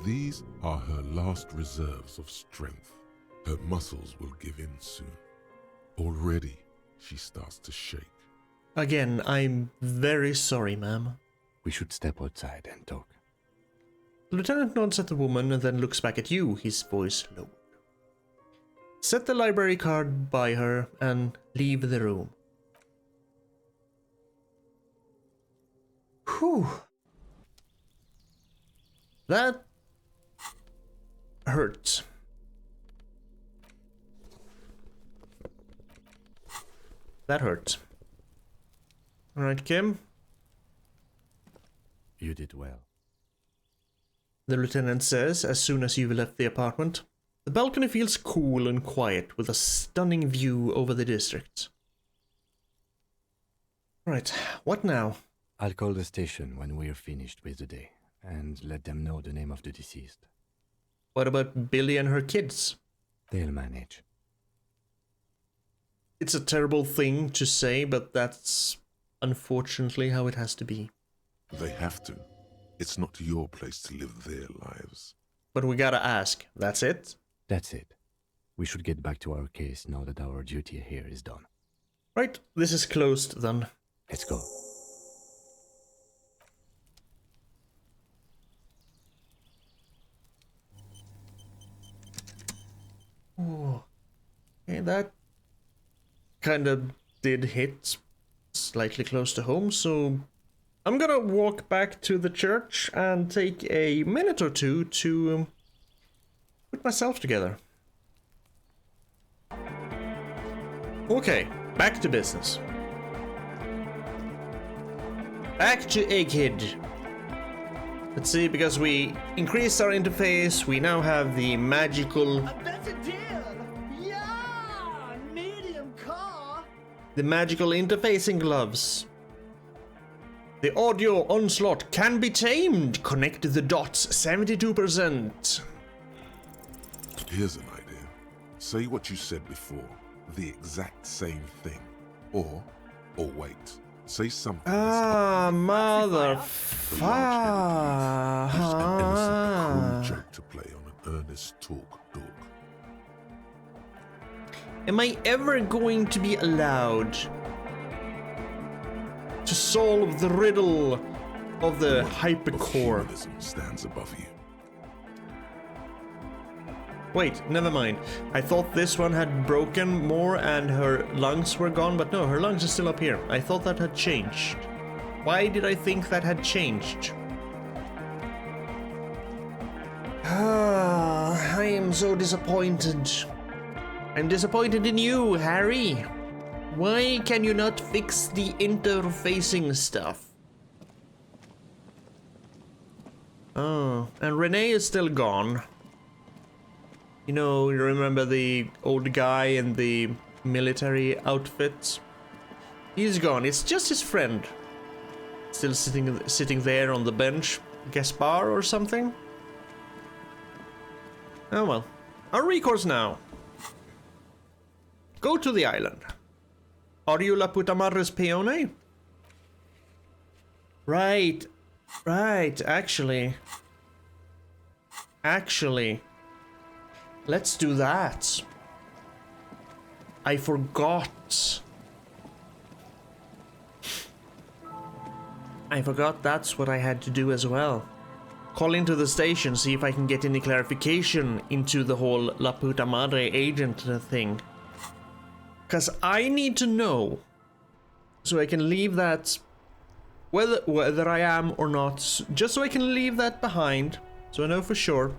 These are her last reserves of strength. Her muscles will give in soon. Already, she starts to shake. Again, I'm very sorry, ma'am. We should step outside and talk. The lieutenant nods at the woman and then looks back at you, his voice lowered. Set the library card by her and leave the room. Whew. That hurt. That hurt. Alright, Kim. You did well. The lieutenant says as soon as you've left the apartment. The balcony feels cool and quiet with a stunning view over the district. Right, what now? I'll call the station when we're finished with the day and let them know the name of the deceased. What about Billy and her kids? They'll manage. It's a terrible thing to say, but that's unfortunately how it has to be. They have to. It's not your place to live their lives. but we gotta ask. That's it? That's it. We should get back to our case now that our duty here is done. Right, this is closed then. Let's go. Ooh. Okay, that kind of did hit slightly close to home, so I'm gonna walk back to the church and take a minute or two to put myself together. Okay, back to business. Back to Egghead. Let's see, because we increased our interface, we now have the magical... That's a deal! Yeah! Medium car! The magical interfacing gloves. The audio onslaught can be tamed. Connect the dots, 72%. Here's an idea. Say what you said before. The exact same thing. Or wait. Say something. Ah, An innocent, cruel mother. joke to play on an earnest talk dog. Am I ever going to be allowed to solve the riddle of the hypercore? Humanism stands above you. Wait, never mind. I thought this one had broken more and her lungs were gone, but no, her lungs are still up here. I thought that had changed. Why did I think that had changed? I am so disappointed. I'm disappointed in you, Harry. Why can you not fix the interfacing stuff? Oh, and Renee is still gone. You know, you remember the old guy in the military outfit? He's gone. It's just his friend. Still sitting there on the bench. Gaspar or something? Oh well. Our recourse now. Go to the island. Are you La Puta Madre's peone? Right. Right, actually. Let's do that. I forgot. That's what I had to do as well. Call into the station, see if I can get any clarification into the whole La Puta Madre agent thing. Because I need to know, so I can leave that, whether I am or not, just so I can leave that behind, so I know for sure.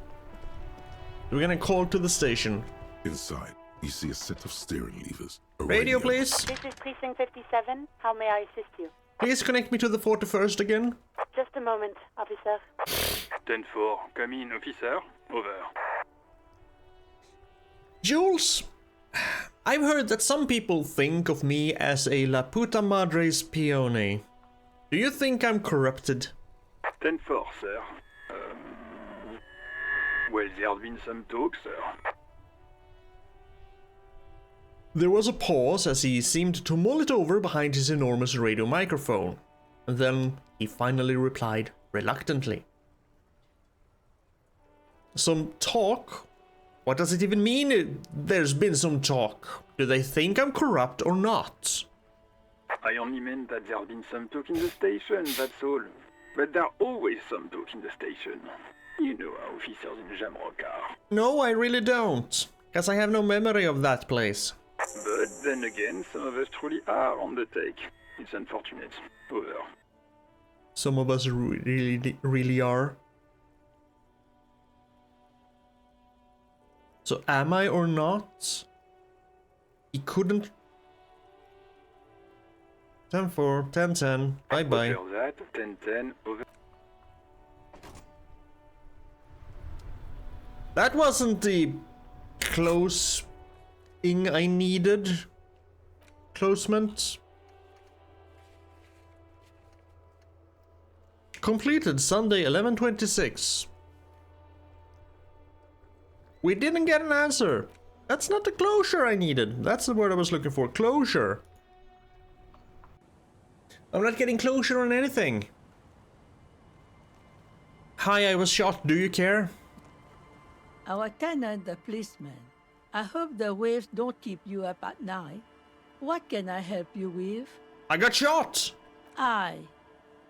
We're gonna call to the station. Inside, you see a set of steering levers. A Radio, please. This is Precinct 57. How may I assist you? Please connect me to the 41st again. Just a moment, officer. 10-4, come in, officer. Over. Jules, I've heard that some people think of me as a La Puta Madre's peone. Do you think I'm corrupted? 10-4, sir. Well, there have been some talk, sir. There was a pause as he seemed to mull it over behind his enormous radio microphone. And then he finally replied reluctantly. Some talk? What does it even mean? There's been some talk. Do they think I'm corrupt or not? I only meant that there have been some talk in the station, that's all. But there are always some talk in the station. You know our officers in Jamrock are. No, I really don't. Because I have no memory of that place. But then again, some of us truly are on the take. It's unfortunate. Over. Some of us really are. So am I or not? He couldn't... 10-4, 10-10, bye-bye. Over that, 10-10, over. That wasn't the close-ing I needed. Closement. Completed Sunday 11:26. We didn't get an answer. That's not the closure I needed. That's the word I was looking for. Closure. I'm not getting closure on anything. Hi, I was shot. Do you care? Our tenant, the policeman. I hope the waves don't keep you up at night. What can I help you with? I got shot!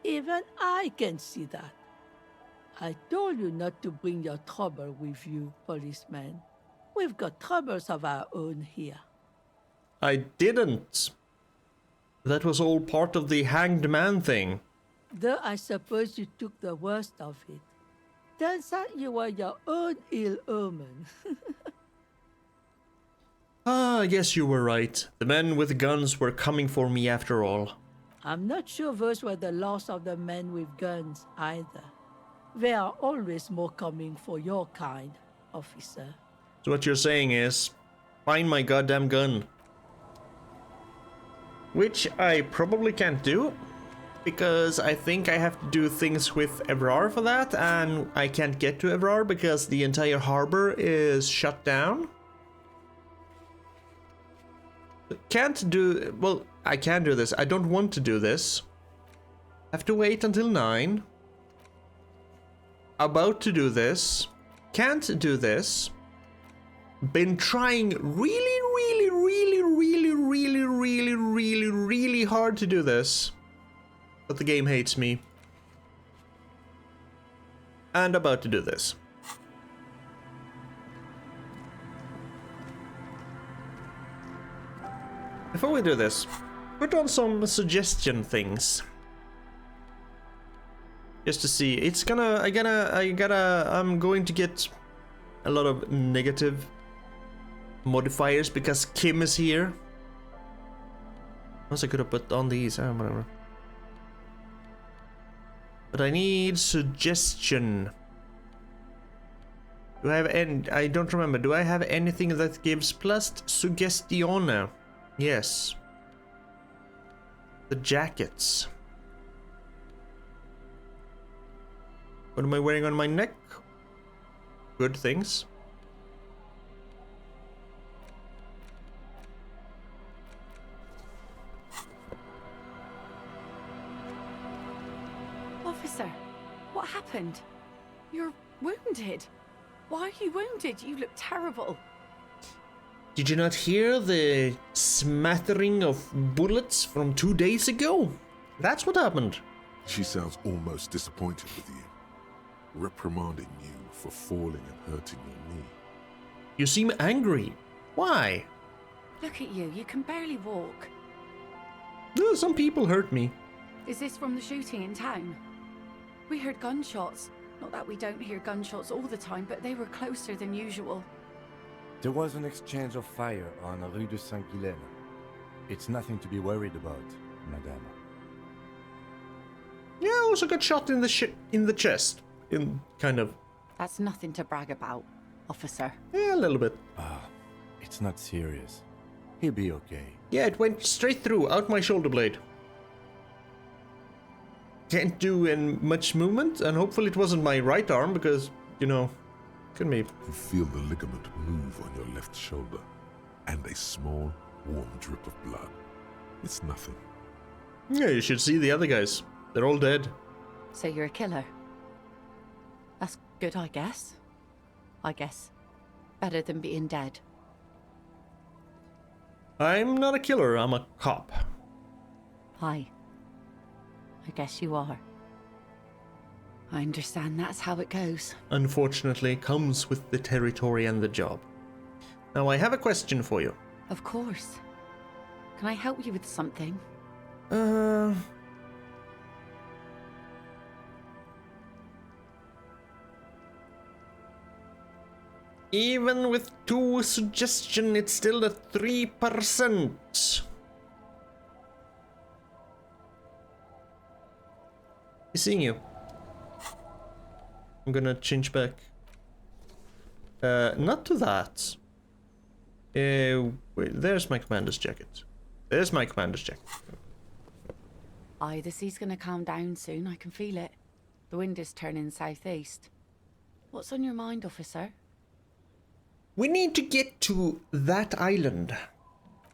Even I can see that. I told you not to bring your trouble with you, policeman. We've got troubles of our own here. I didn't. That was all part of the hanged man thing. Though I suppose you took the worst of it. Turns out you were your own ill omen. I guess you were right. The men with guns were coming for me after all. I'm not sure those were the last of the men with guns either. There are always more coming for your kind, officer. So what you're saying is, find my goddamn gun. Which I probably can't do, because I think I have to do things with Evrar for that, and I can't get to Evrar because the entire harbor is shut down. Can't do... well, I can do this. I don't want to do this. Have to wait until 9. About to do this. Can't do this. Been trying really hard to do this. But the game hates me. And about to do this. Before we do this, put on some suggestion things. Just to see. It's gonna... I'm going to get a lot of negative modifiers because Kim is here. Unless I could have put on these, whatever. But I need suggestion. Do I have any... I don't remember. Do I have anything that gives plus suggestion? Yes. The jackets. What am I wearing on my neck? Good things. Officer, what happened? You're wounded. Why are you wounded? You look terrible. Did you not hear the smattering of bullets from 2 days ago? That's what happened. She sounds almost disappointed with you, reprimanding you for falling and hurting your knee. You seem angry. Why? Look at you. You can barely walk. Some people hurt me. Is this from the shooting in town? We heard gunshots. Not that we don't hear gunshots all the time, but they were closer than usual. There was an exchange of fire on Rue de Saint-Guylaine. It's nothing to be worried about, madame. Yeah, I also got shot in the chest. In kind of... That's nothing to brag about, officer. Yeah, a little bit. It's not serious. He'll be okay. Yeah, it went straight through, out my shoulder blade. Can't do much movement, and hopefully it wasn't my right arm, because, you know, couldn't be. You feel the ligament move on your left shoulder, and a small, warm drip of blood. It's nothing. Yeah, you should see the other guys. They're all dead. So you're a killer? That's good, I guess. Better than being dead. I'm not a killer, I'm a cop. Hi. I guess you are. I understand that's how it goes. Unfortunately, comes with the territory and the job. Now, I have a question for you. Of course. Can I help you with something? Even with 2 suggestion, it's still at 3%. Seeing you. I'm gonna change back. Not to that. Wait, there's my commander's jacket. There's my commander's jacket. Aye, the sea's gonna calm down soon, I can feel it. The wind is turning southeast. What's on your mind, officer? We need to get to that island.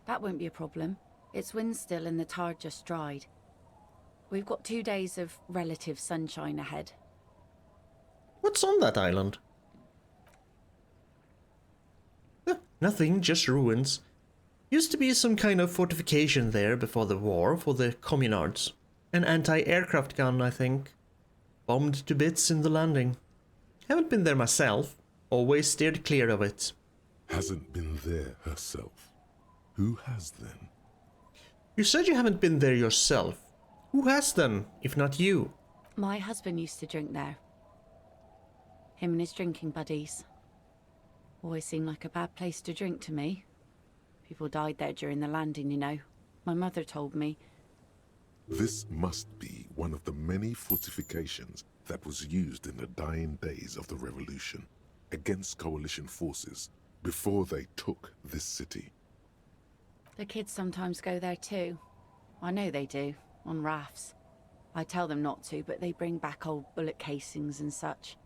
That won't be a problem. It's wind still and the tar just dried. We've got 2 days of relative sunshine ahead. What's on that island? Nothing, just ruins. Used to be some kind of fortification there before the war for the communards. An anti-aircraft gun, I think. Bombed to bits in the landing. Haven't been there myself. Always steered clear of it. Hasn't been there herself. Who has then? You said you haven't been there yourself. Who has then, if not you? My husband used to drink there. Him and his drinking buddies. Always seemed like a bad place to drink to me. People died there during the landing, you know. My mother told me. This must be one of the many fortifications that was used in the dying days of the revolution against coalition forces before they took this city. The kids sometimes go there too. I know they do, on rafts. I tell them not to, but they bring back old bullet casings and such.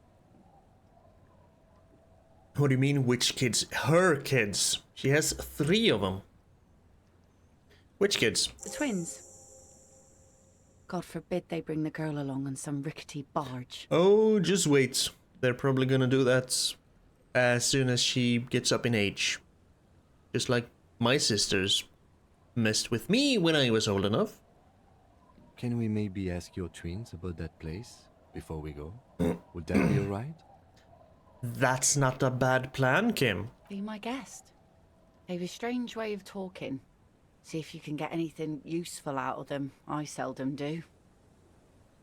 What do you mean, which kids? Her kids. She has 3 of them. Which kids? The twins. God forbid they bring the girl along on some rickety barge. Oh, just wait. They're probably gonna do that as soon as she gets up in age. Just like my sisters messed with me when I was old enough. Can we maybe ask your twins about that place before we go? Would that be alright? That's not a bad plan, Kim. Be my guest. They've a strange way of talking. See if you can get anything useful out of them. I seldom do.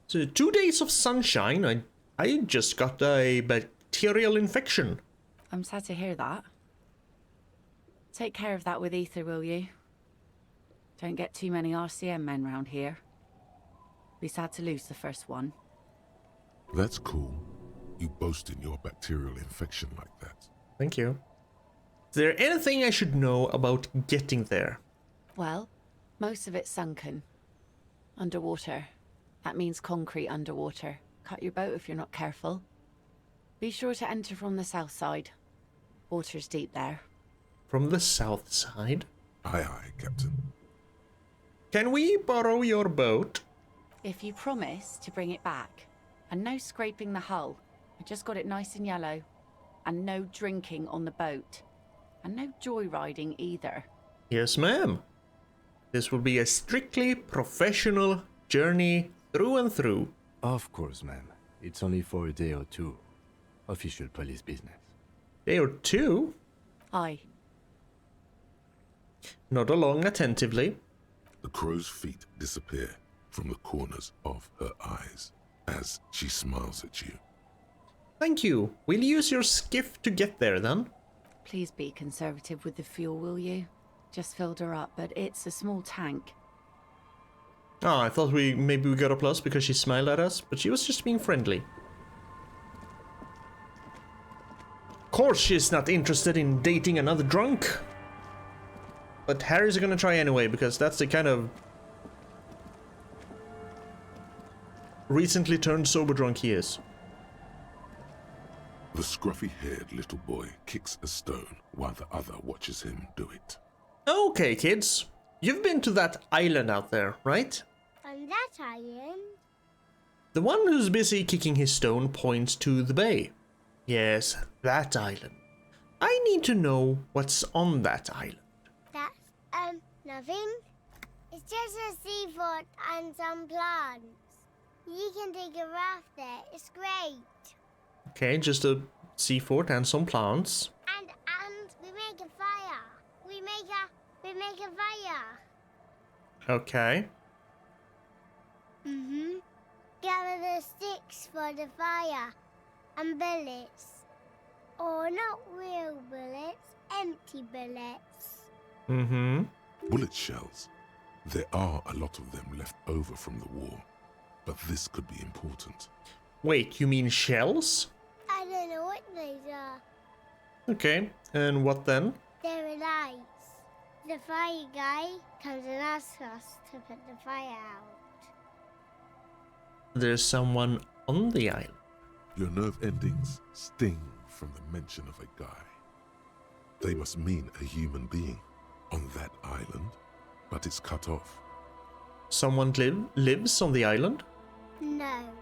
So 2 days of sunshine, I just got a bacterial infection. I'm sad to hear that. Take care of that with Ether, will you? Don't get too many RCM men round here. Be sad to lose the first one. That's cool. You boasting your bacterial infection like that. Thank you. Is there anything I should know about getting there? Well, most of it's sunken. Underwater. That means concrete underwater. Cut your boat if you're not careful. Be sure to enter from the south side. Water's deep there. From the south side? Aye, aye, Captain. Can we borrow your boat? If you promise to bring it back. And no scraping the hull. I just got it nice and yellow. And no drinking on the boat. And no joyriding either. Yes, ma'am. This will be a strictly professional journey through and through. Of course, ma'am. It's only for a day or two. Official police business. Day or two? Aye. Nod along attentively. The crow's feet disappear from the corners of her eyes as she smiles at you. Thank you. We'll use your skiff to get there then. Please be conservative with the fuel, will you? Just filled her up, but it's a small tank. Oh, I thought maybe we got a plus because she smiled at us, but she was just being friendly. Of course she's not interested in dating another drunk. But Harry's gonna try anyway, because that's the kind of recently turned sober drunk he is. The scruffy-haired little boy kicks a stone while the other watches him do it. Okay, kids. You've been to that island out there, right? On that island? The one who's busy kicking his stone points to the bay. Yes, that island. I need to know what's on that island. That's, nothing. It's just a seafort and some plants. You can take a raft there. It's great. Okay, just a seafort and some plants. And we make a fire. We make a fire. Okay. Gather the sticks for the fire and bullets. Or not real bullets, empty bullets. Bullet shells. There are a lot of them left over from the war, but this could be important. Wait, you mean shells? I don't know what these are. Okay, and what then? They're nice. The fire guy comes and asks us to put the fire out. There's someone on the island. Your nerve endings sting from the mention of a guy. They must mean a human being on that island, but it's cut off. Someone lives on the island? No.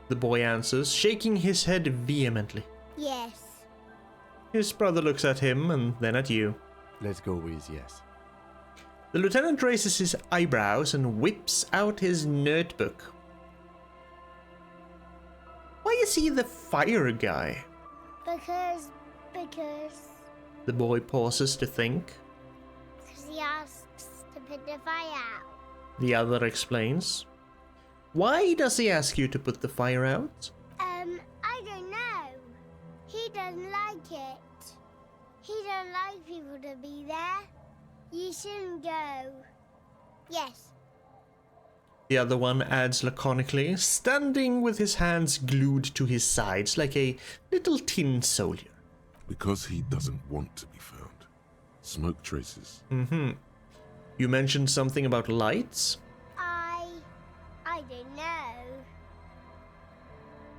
The boy answers, shaking his head vehemently. Yes. His brother looks at him and then at you. Let's go with yes. The lieutenant raises his eyebrows and whips out his notebook. Why is he the fire guy? Because The boy pauses to think. he asks to put the fire out. The other explains. Why does he ask you to put the fire out? I don't know. He doesn't like it. He don't like people to be there. You shouldn't go. Yes. The other one adds laconically, standing with his hands glued to his sides like a little tin soldier. Because he doesn't want to be found. Smoke traces. Mm-hmm. You mentioned something about lights? I don't know.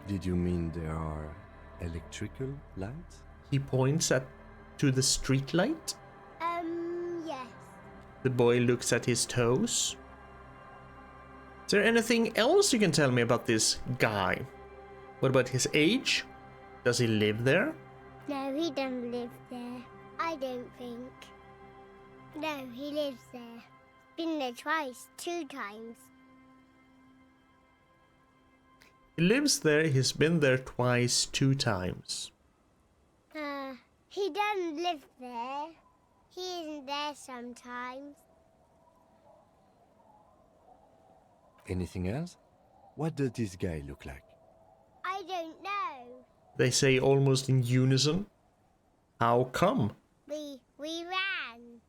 Did you mean there are electrical lights? He points to the street light. Yes. The boy looks at his toes. Is there anything else you can tell me about this guy? What about his age? Does he live there? No, he doesn't live there. I don't think. No, he lives there. Been there twice, 2 times. He lives there, he's been there twice, 2 times. He doesn't live there. He isn't there sometimes. Anything else? What does this guy look like? I don't know. They say almost in unison. How come? We ran.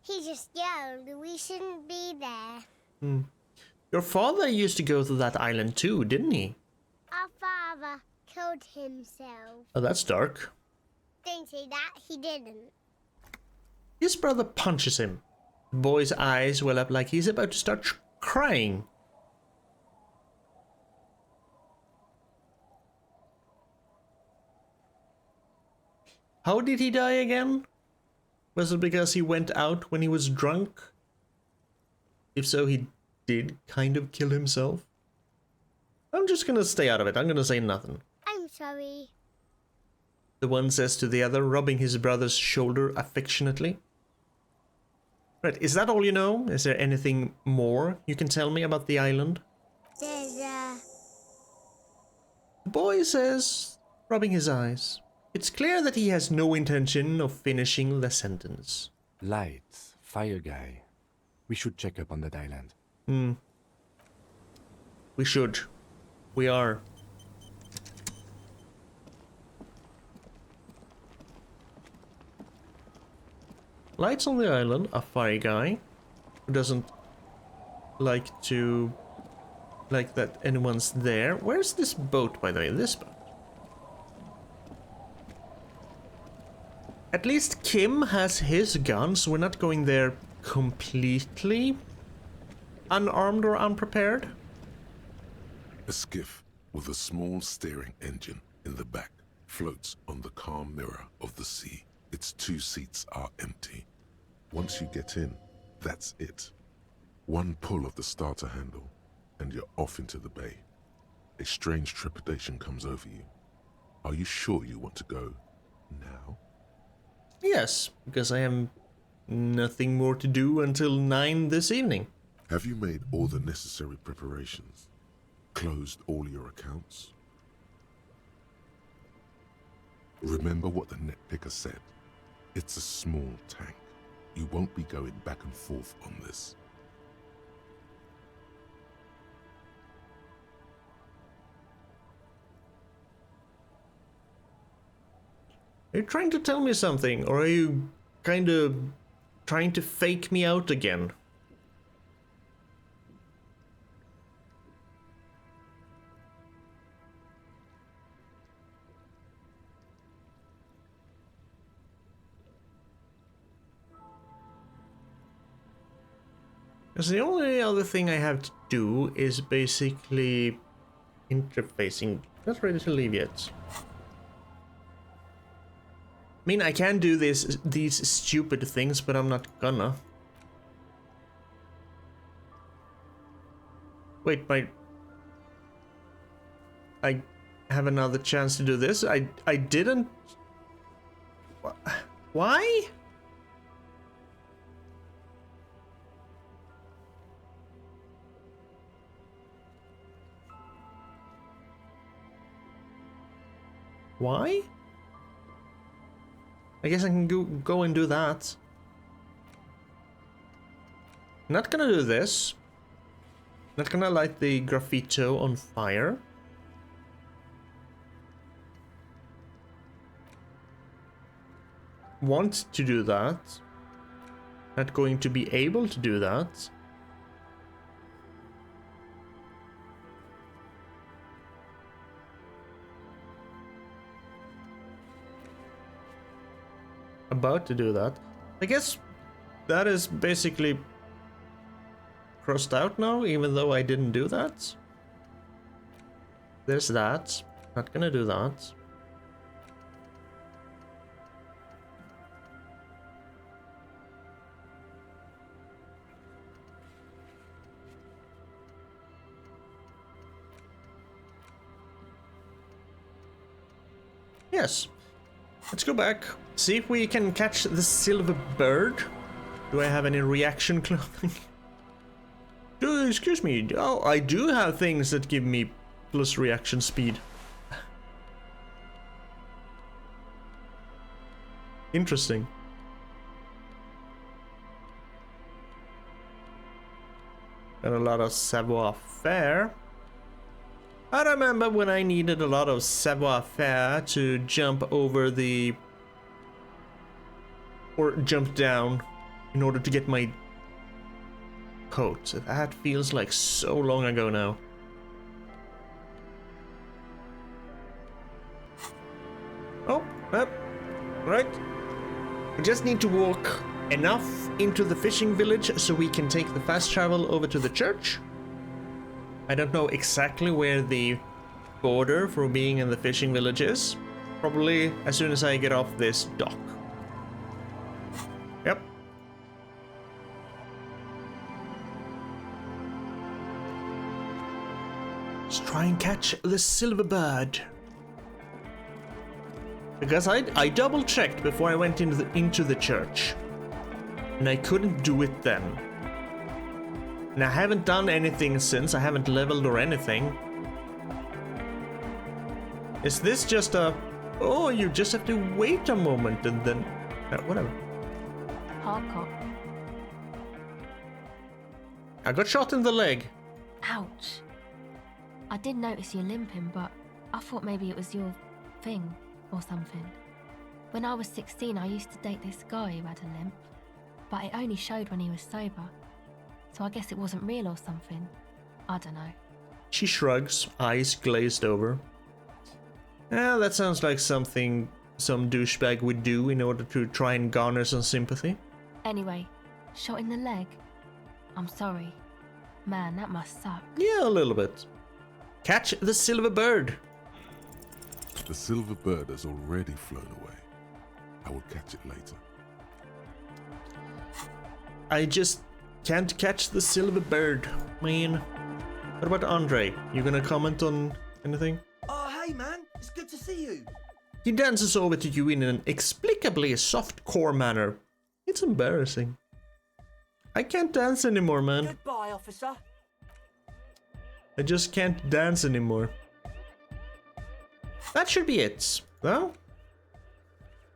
He just yelled we shouldn't be there. Your father used to go to that island too, didn't he? Our father killed himself. Oh, that's dark. Don't say that, he didn't. His brother punches him. The boy's eyes well up like he's about to start crying. How did he die again? Was it because he went out when he was drunk? If so, he did kind of kill himself. I'm just gonna stay out of it. I'm gonna say nothing. I'm sorry. The one says to the other, rubbing his brother's shoulder affectionately. Right, is that all you know? Is there anything more you can tell me about the island? There's The boy says, rubbing his eyes. It's clear that he has no intention of finishing the sentence. Lights, fire guy. We should check up on that island. We should. We are. Lights on the island, a fire guy who doesn't like that anyone's there. Where's this boat, by the way? This boat. At least Kim has his gun, so we're not going there completely unarmed or unprepared. A skiff with a small steering engine in the back floats on the calm mirror of the sea. Its 2 seats are empty. Once you get in, that's it. One pull of the starter handle, and you're off into the bay. A strange trepidation comes over you. Are you sure you want to go now? Yes, because I have nothing more to do until 9 this evening. Have you made all the necessary preparations? Closed all your accounts? Remember what the net picker said. It's a small tank. You won't be going back and forth on this. Are you trying to tell me something, or are you kind of trying to fake me out again? Because the only other thing I have to do is basically interfacing. Not ready to leave yet. I mean, I can do these stupid things, but I'm not gonna. Wait, I have another chance to do this. I didn't Why? Why? I guess I can go and do that. Not gonna do this. Not gonna light the graffito on fire. Want to do that. Not going to be able to do that. About to do that. I guess that is basically crossed out now, even though I didn't do that. There's that. Not gonna do that. Yes. Let's go back. See if we can catch the silver bird. Do I have any reaction clothing? Excuse me. Oh, I do have things that give me plus reaction speed. Interesting. Got a lot of savoir-faire. I remember when I needed a lot of savoir-faire to jump over the... or jump down in order to get my coat. That feels like so long ago now. Oh, right. We just need to walk enough into the fishing village so we can take the fast travel over to the church. I don't know exactly where the border for being in the fishing village is. Probably as soon as I get off this dock. Yep. Let's try and catch the silver bird. Because I double checked before I went into the church. And I couldn't do it then. And I haven't done anything since. I haven't leveled or anything. Is this just a... oh, you just have to wait a moment and then... whatever. Hardcore. I got shot in the leg. Ouch. I did notice you limping, but I thought maybe it was your thing or something. When I was 16, I used to date this guy who had a limp, but it only showed when he was sober. So I guess it wasn't real or something. I don't know. She shrugs, eyes glazed over. That sounds like something some douchebag would do in order to try and garner some sympathy. Anyway, shot in the leg? I'm sorry. Man, that must suck. Yeah, a little bit. Catch the silver bird. The silver bird has already flown away. I will catch it later. I just can't catch the silver bird, man. What about Andre? You gonna comment on anything? Oh, hey man, it's good to see you. He dances over to you in an inexplicably soft-core manner. It's embarrassing. I can't dance anymore, man. Goodbye, officer. I just can't dance anymore. That should be it, though.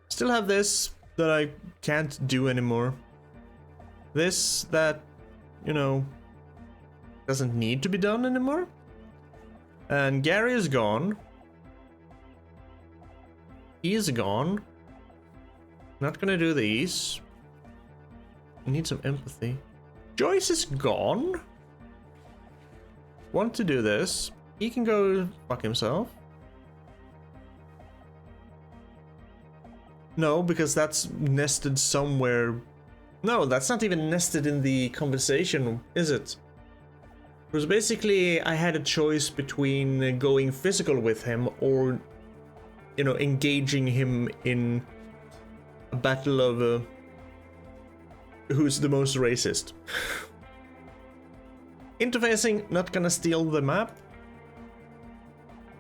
Still have this that I can't do anymore. This that, you know, doesn't need to be done anymore. And Gary is gone. He's gone. Not gonna do these. I need some empathy. Joyce is gone. Want to do this. He can go fuck himself. No, because that's nested somewhere. No, that's not even nested in the conversation, is it? Because basically I had a choice between going physical with him or, you know, engaging him in a battle of who's the most racist. Interfacing, not gonna steal the map.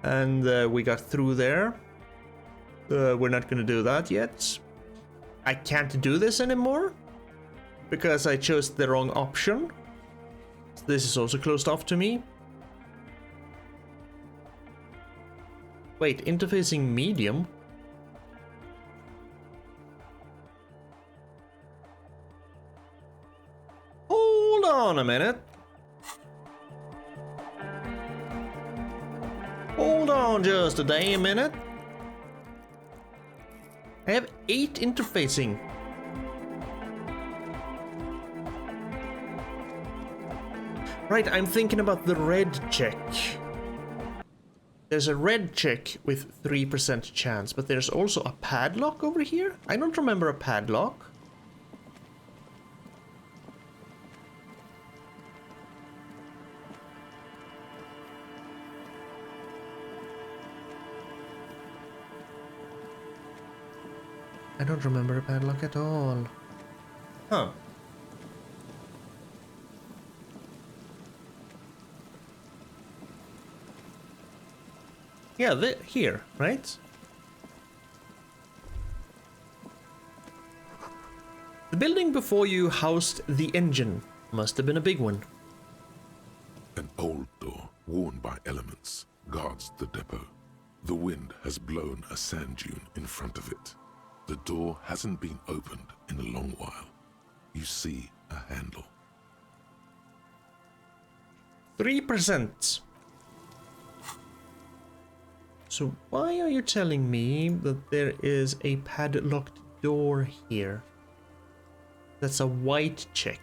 And we got through there. We're not gonna do that yet. I can't do this anymore because I chose the wrong option. This is also closed off to me. Wait, interfacing medium? Hold on a minute. Hold on just a damn minute. I have 8 interfacing. Right, I'm thinking about the red check. There's a red check with 3% chance, but there's also a padlock over here? I don't remember a padlock. I don't remember a padlock at all. Huh. Yeah, here, right? The building before you housed the engine. Must have been a big one. An old door, worn by elements, guards the depot. The wind has blown a sand dune in front of it. The door hasn't been opened in a long while. You see a handle. 3%. So why are you telling me that there is a padlocked door here? That's a white check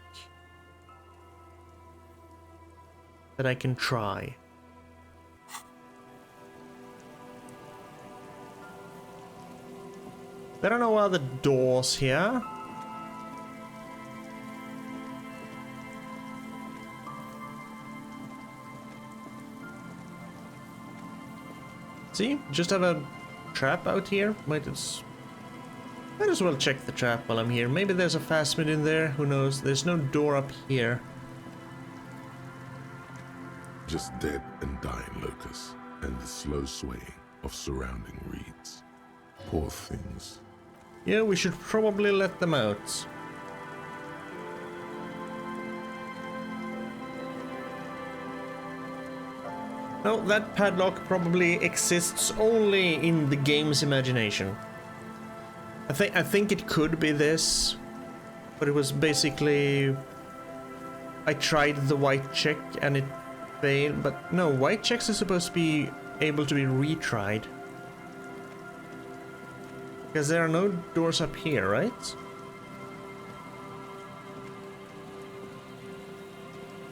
that I can try. There are no other doors here. See, just have a trap out here. Might as well check the trap while I'm here. Maybe there's a phasmid in there, who knows? There's no door up here. Just dead and dying locusts, and the slow swaying of surrounding reeds. Poor things. Yeah, we should probably let them out. No, that padlock probably exists only in the game's imagination. I think it could be this, but it was basically... I tried the white check and it failed, but no, white checks are supposed to be able to be retried. Because there are no doors up here, right?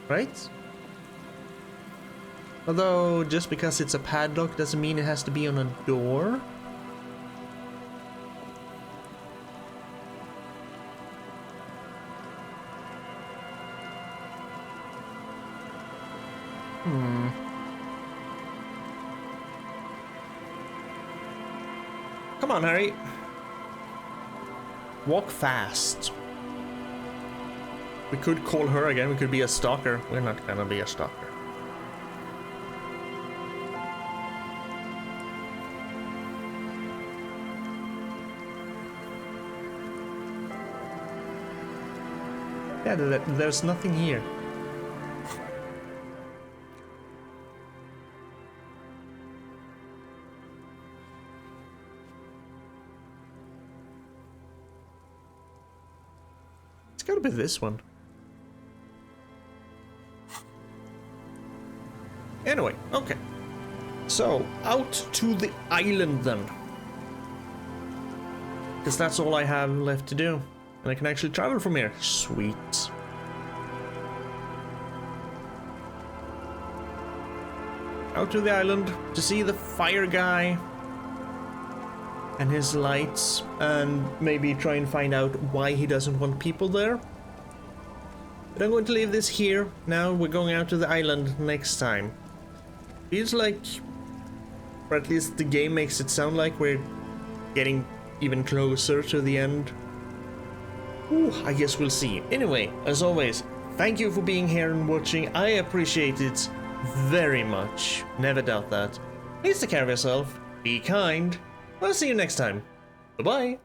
Right? Although, just because it's a padlock doesn't mean it has to be on a door. Come on, Harry. Walk fast. We could call her again. We could be a stalker. We're not gonna be a stalker. Yeah, there's nothing here. It's gotta be this one. Anyway, okay. So, out to the island then. Because that's all I have left to do. And I can actually travel from here. Sweet. Out to the island to see the fire guy and his lights, and maybe try and find out why he doesn't want people there. But I'm going to leave this here. Now we're going out to the island next time. Feels like, or at least the game makes it sound like, we're getting even closer to the end. Ooh, I guess we'll see. Anyway, as always, thank you for being here and watching. I appreciate it very much. Never doubt that. Please take care of yourself. Be kind. I'll see you next time. Bye-bye.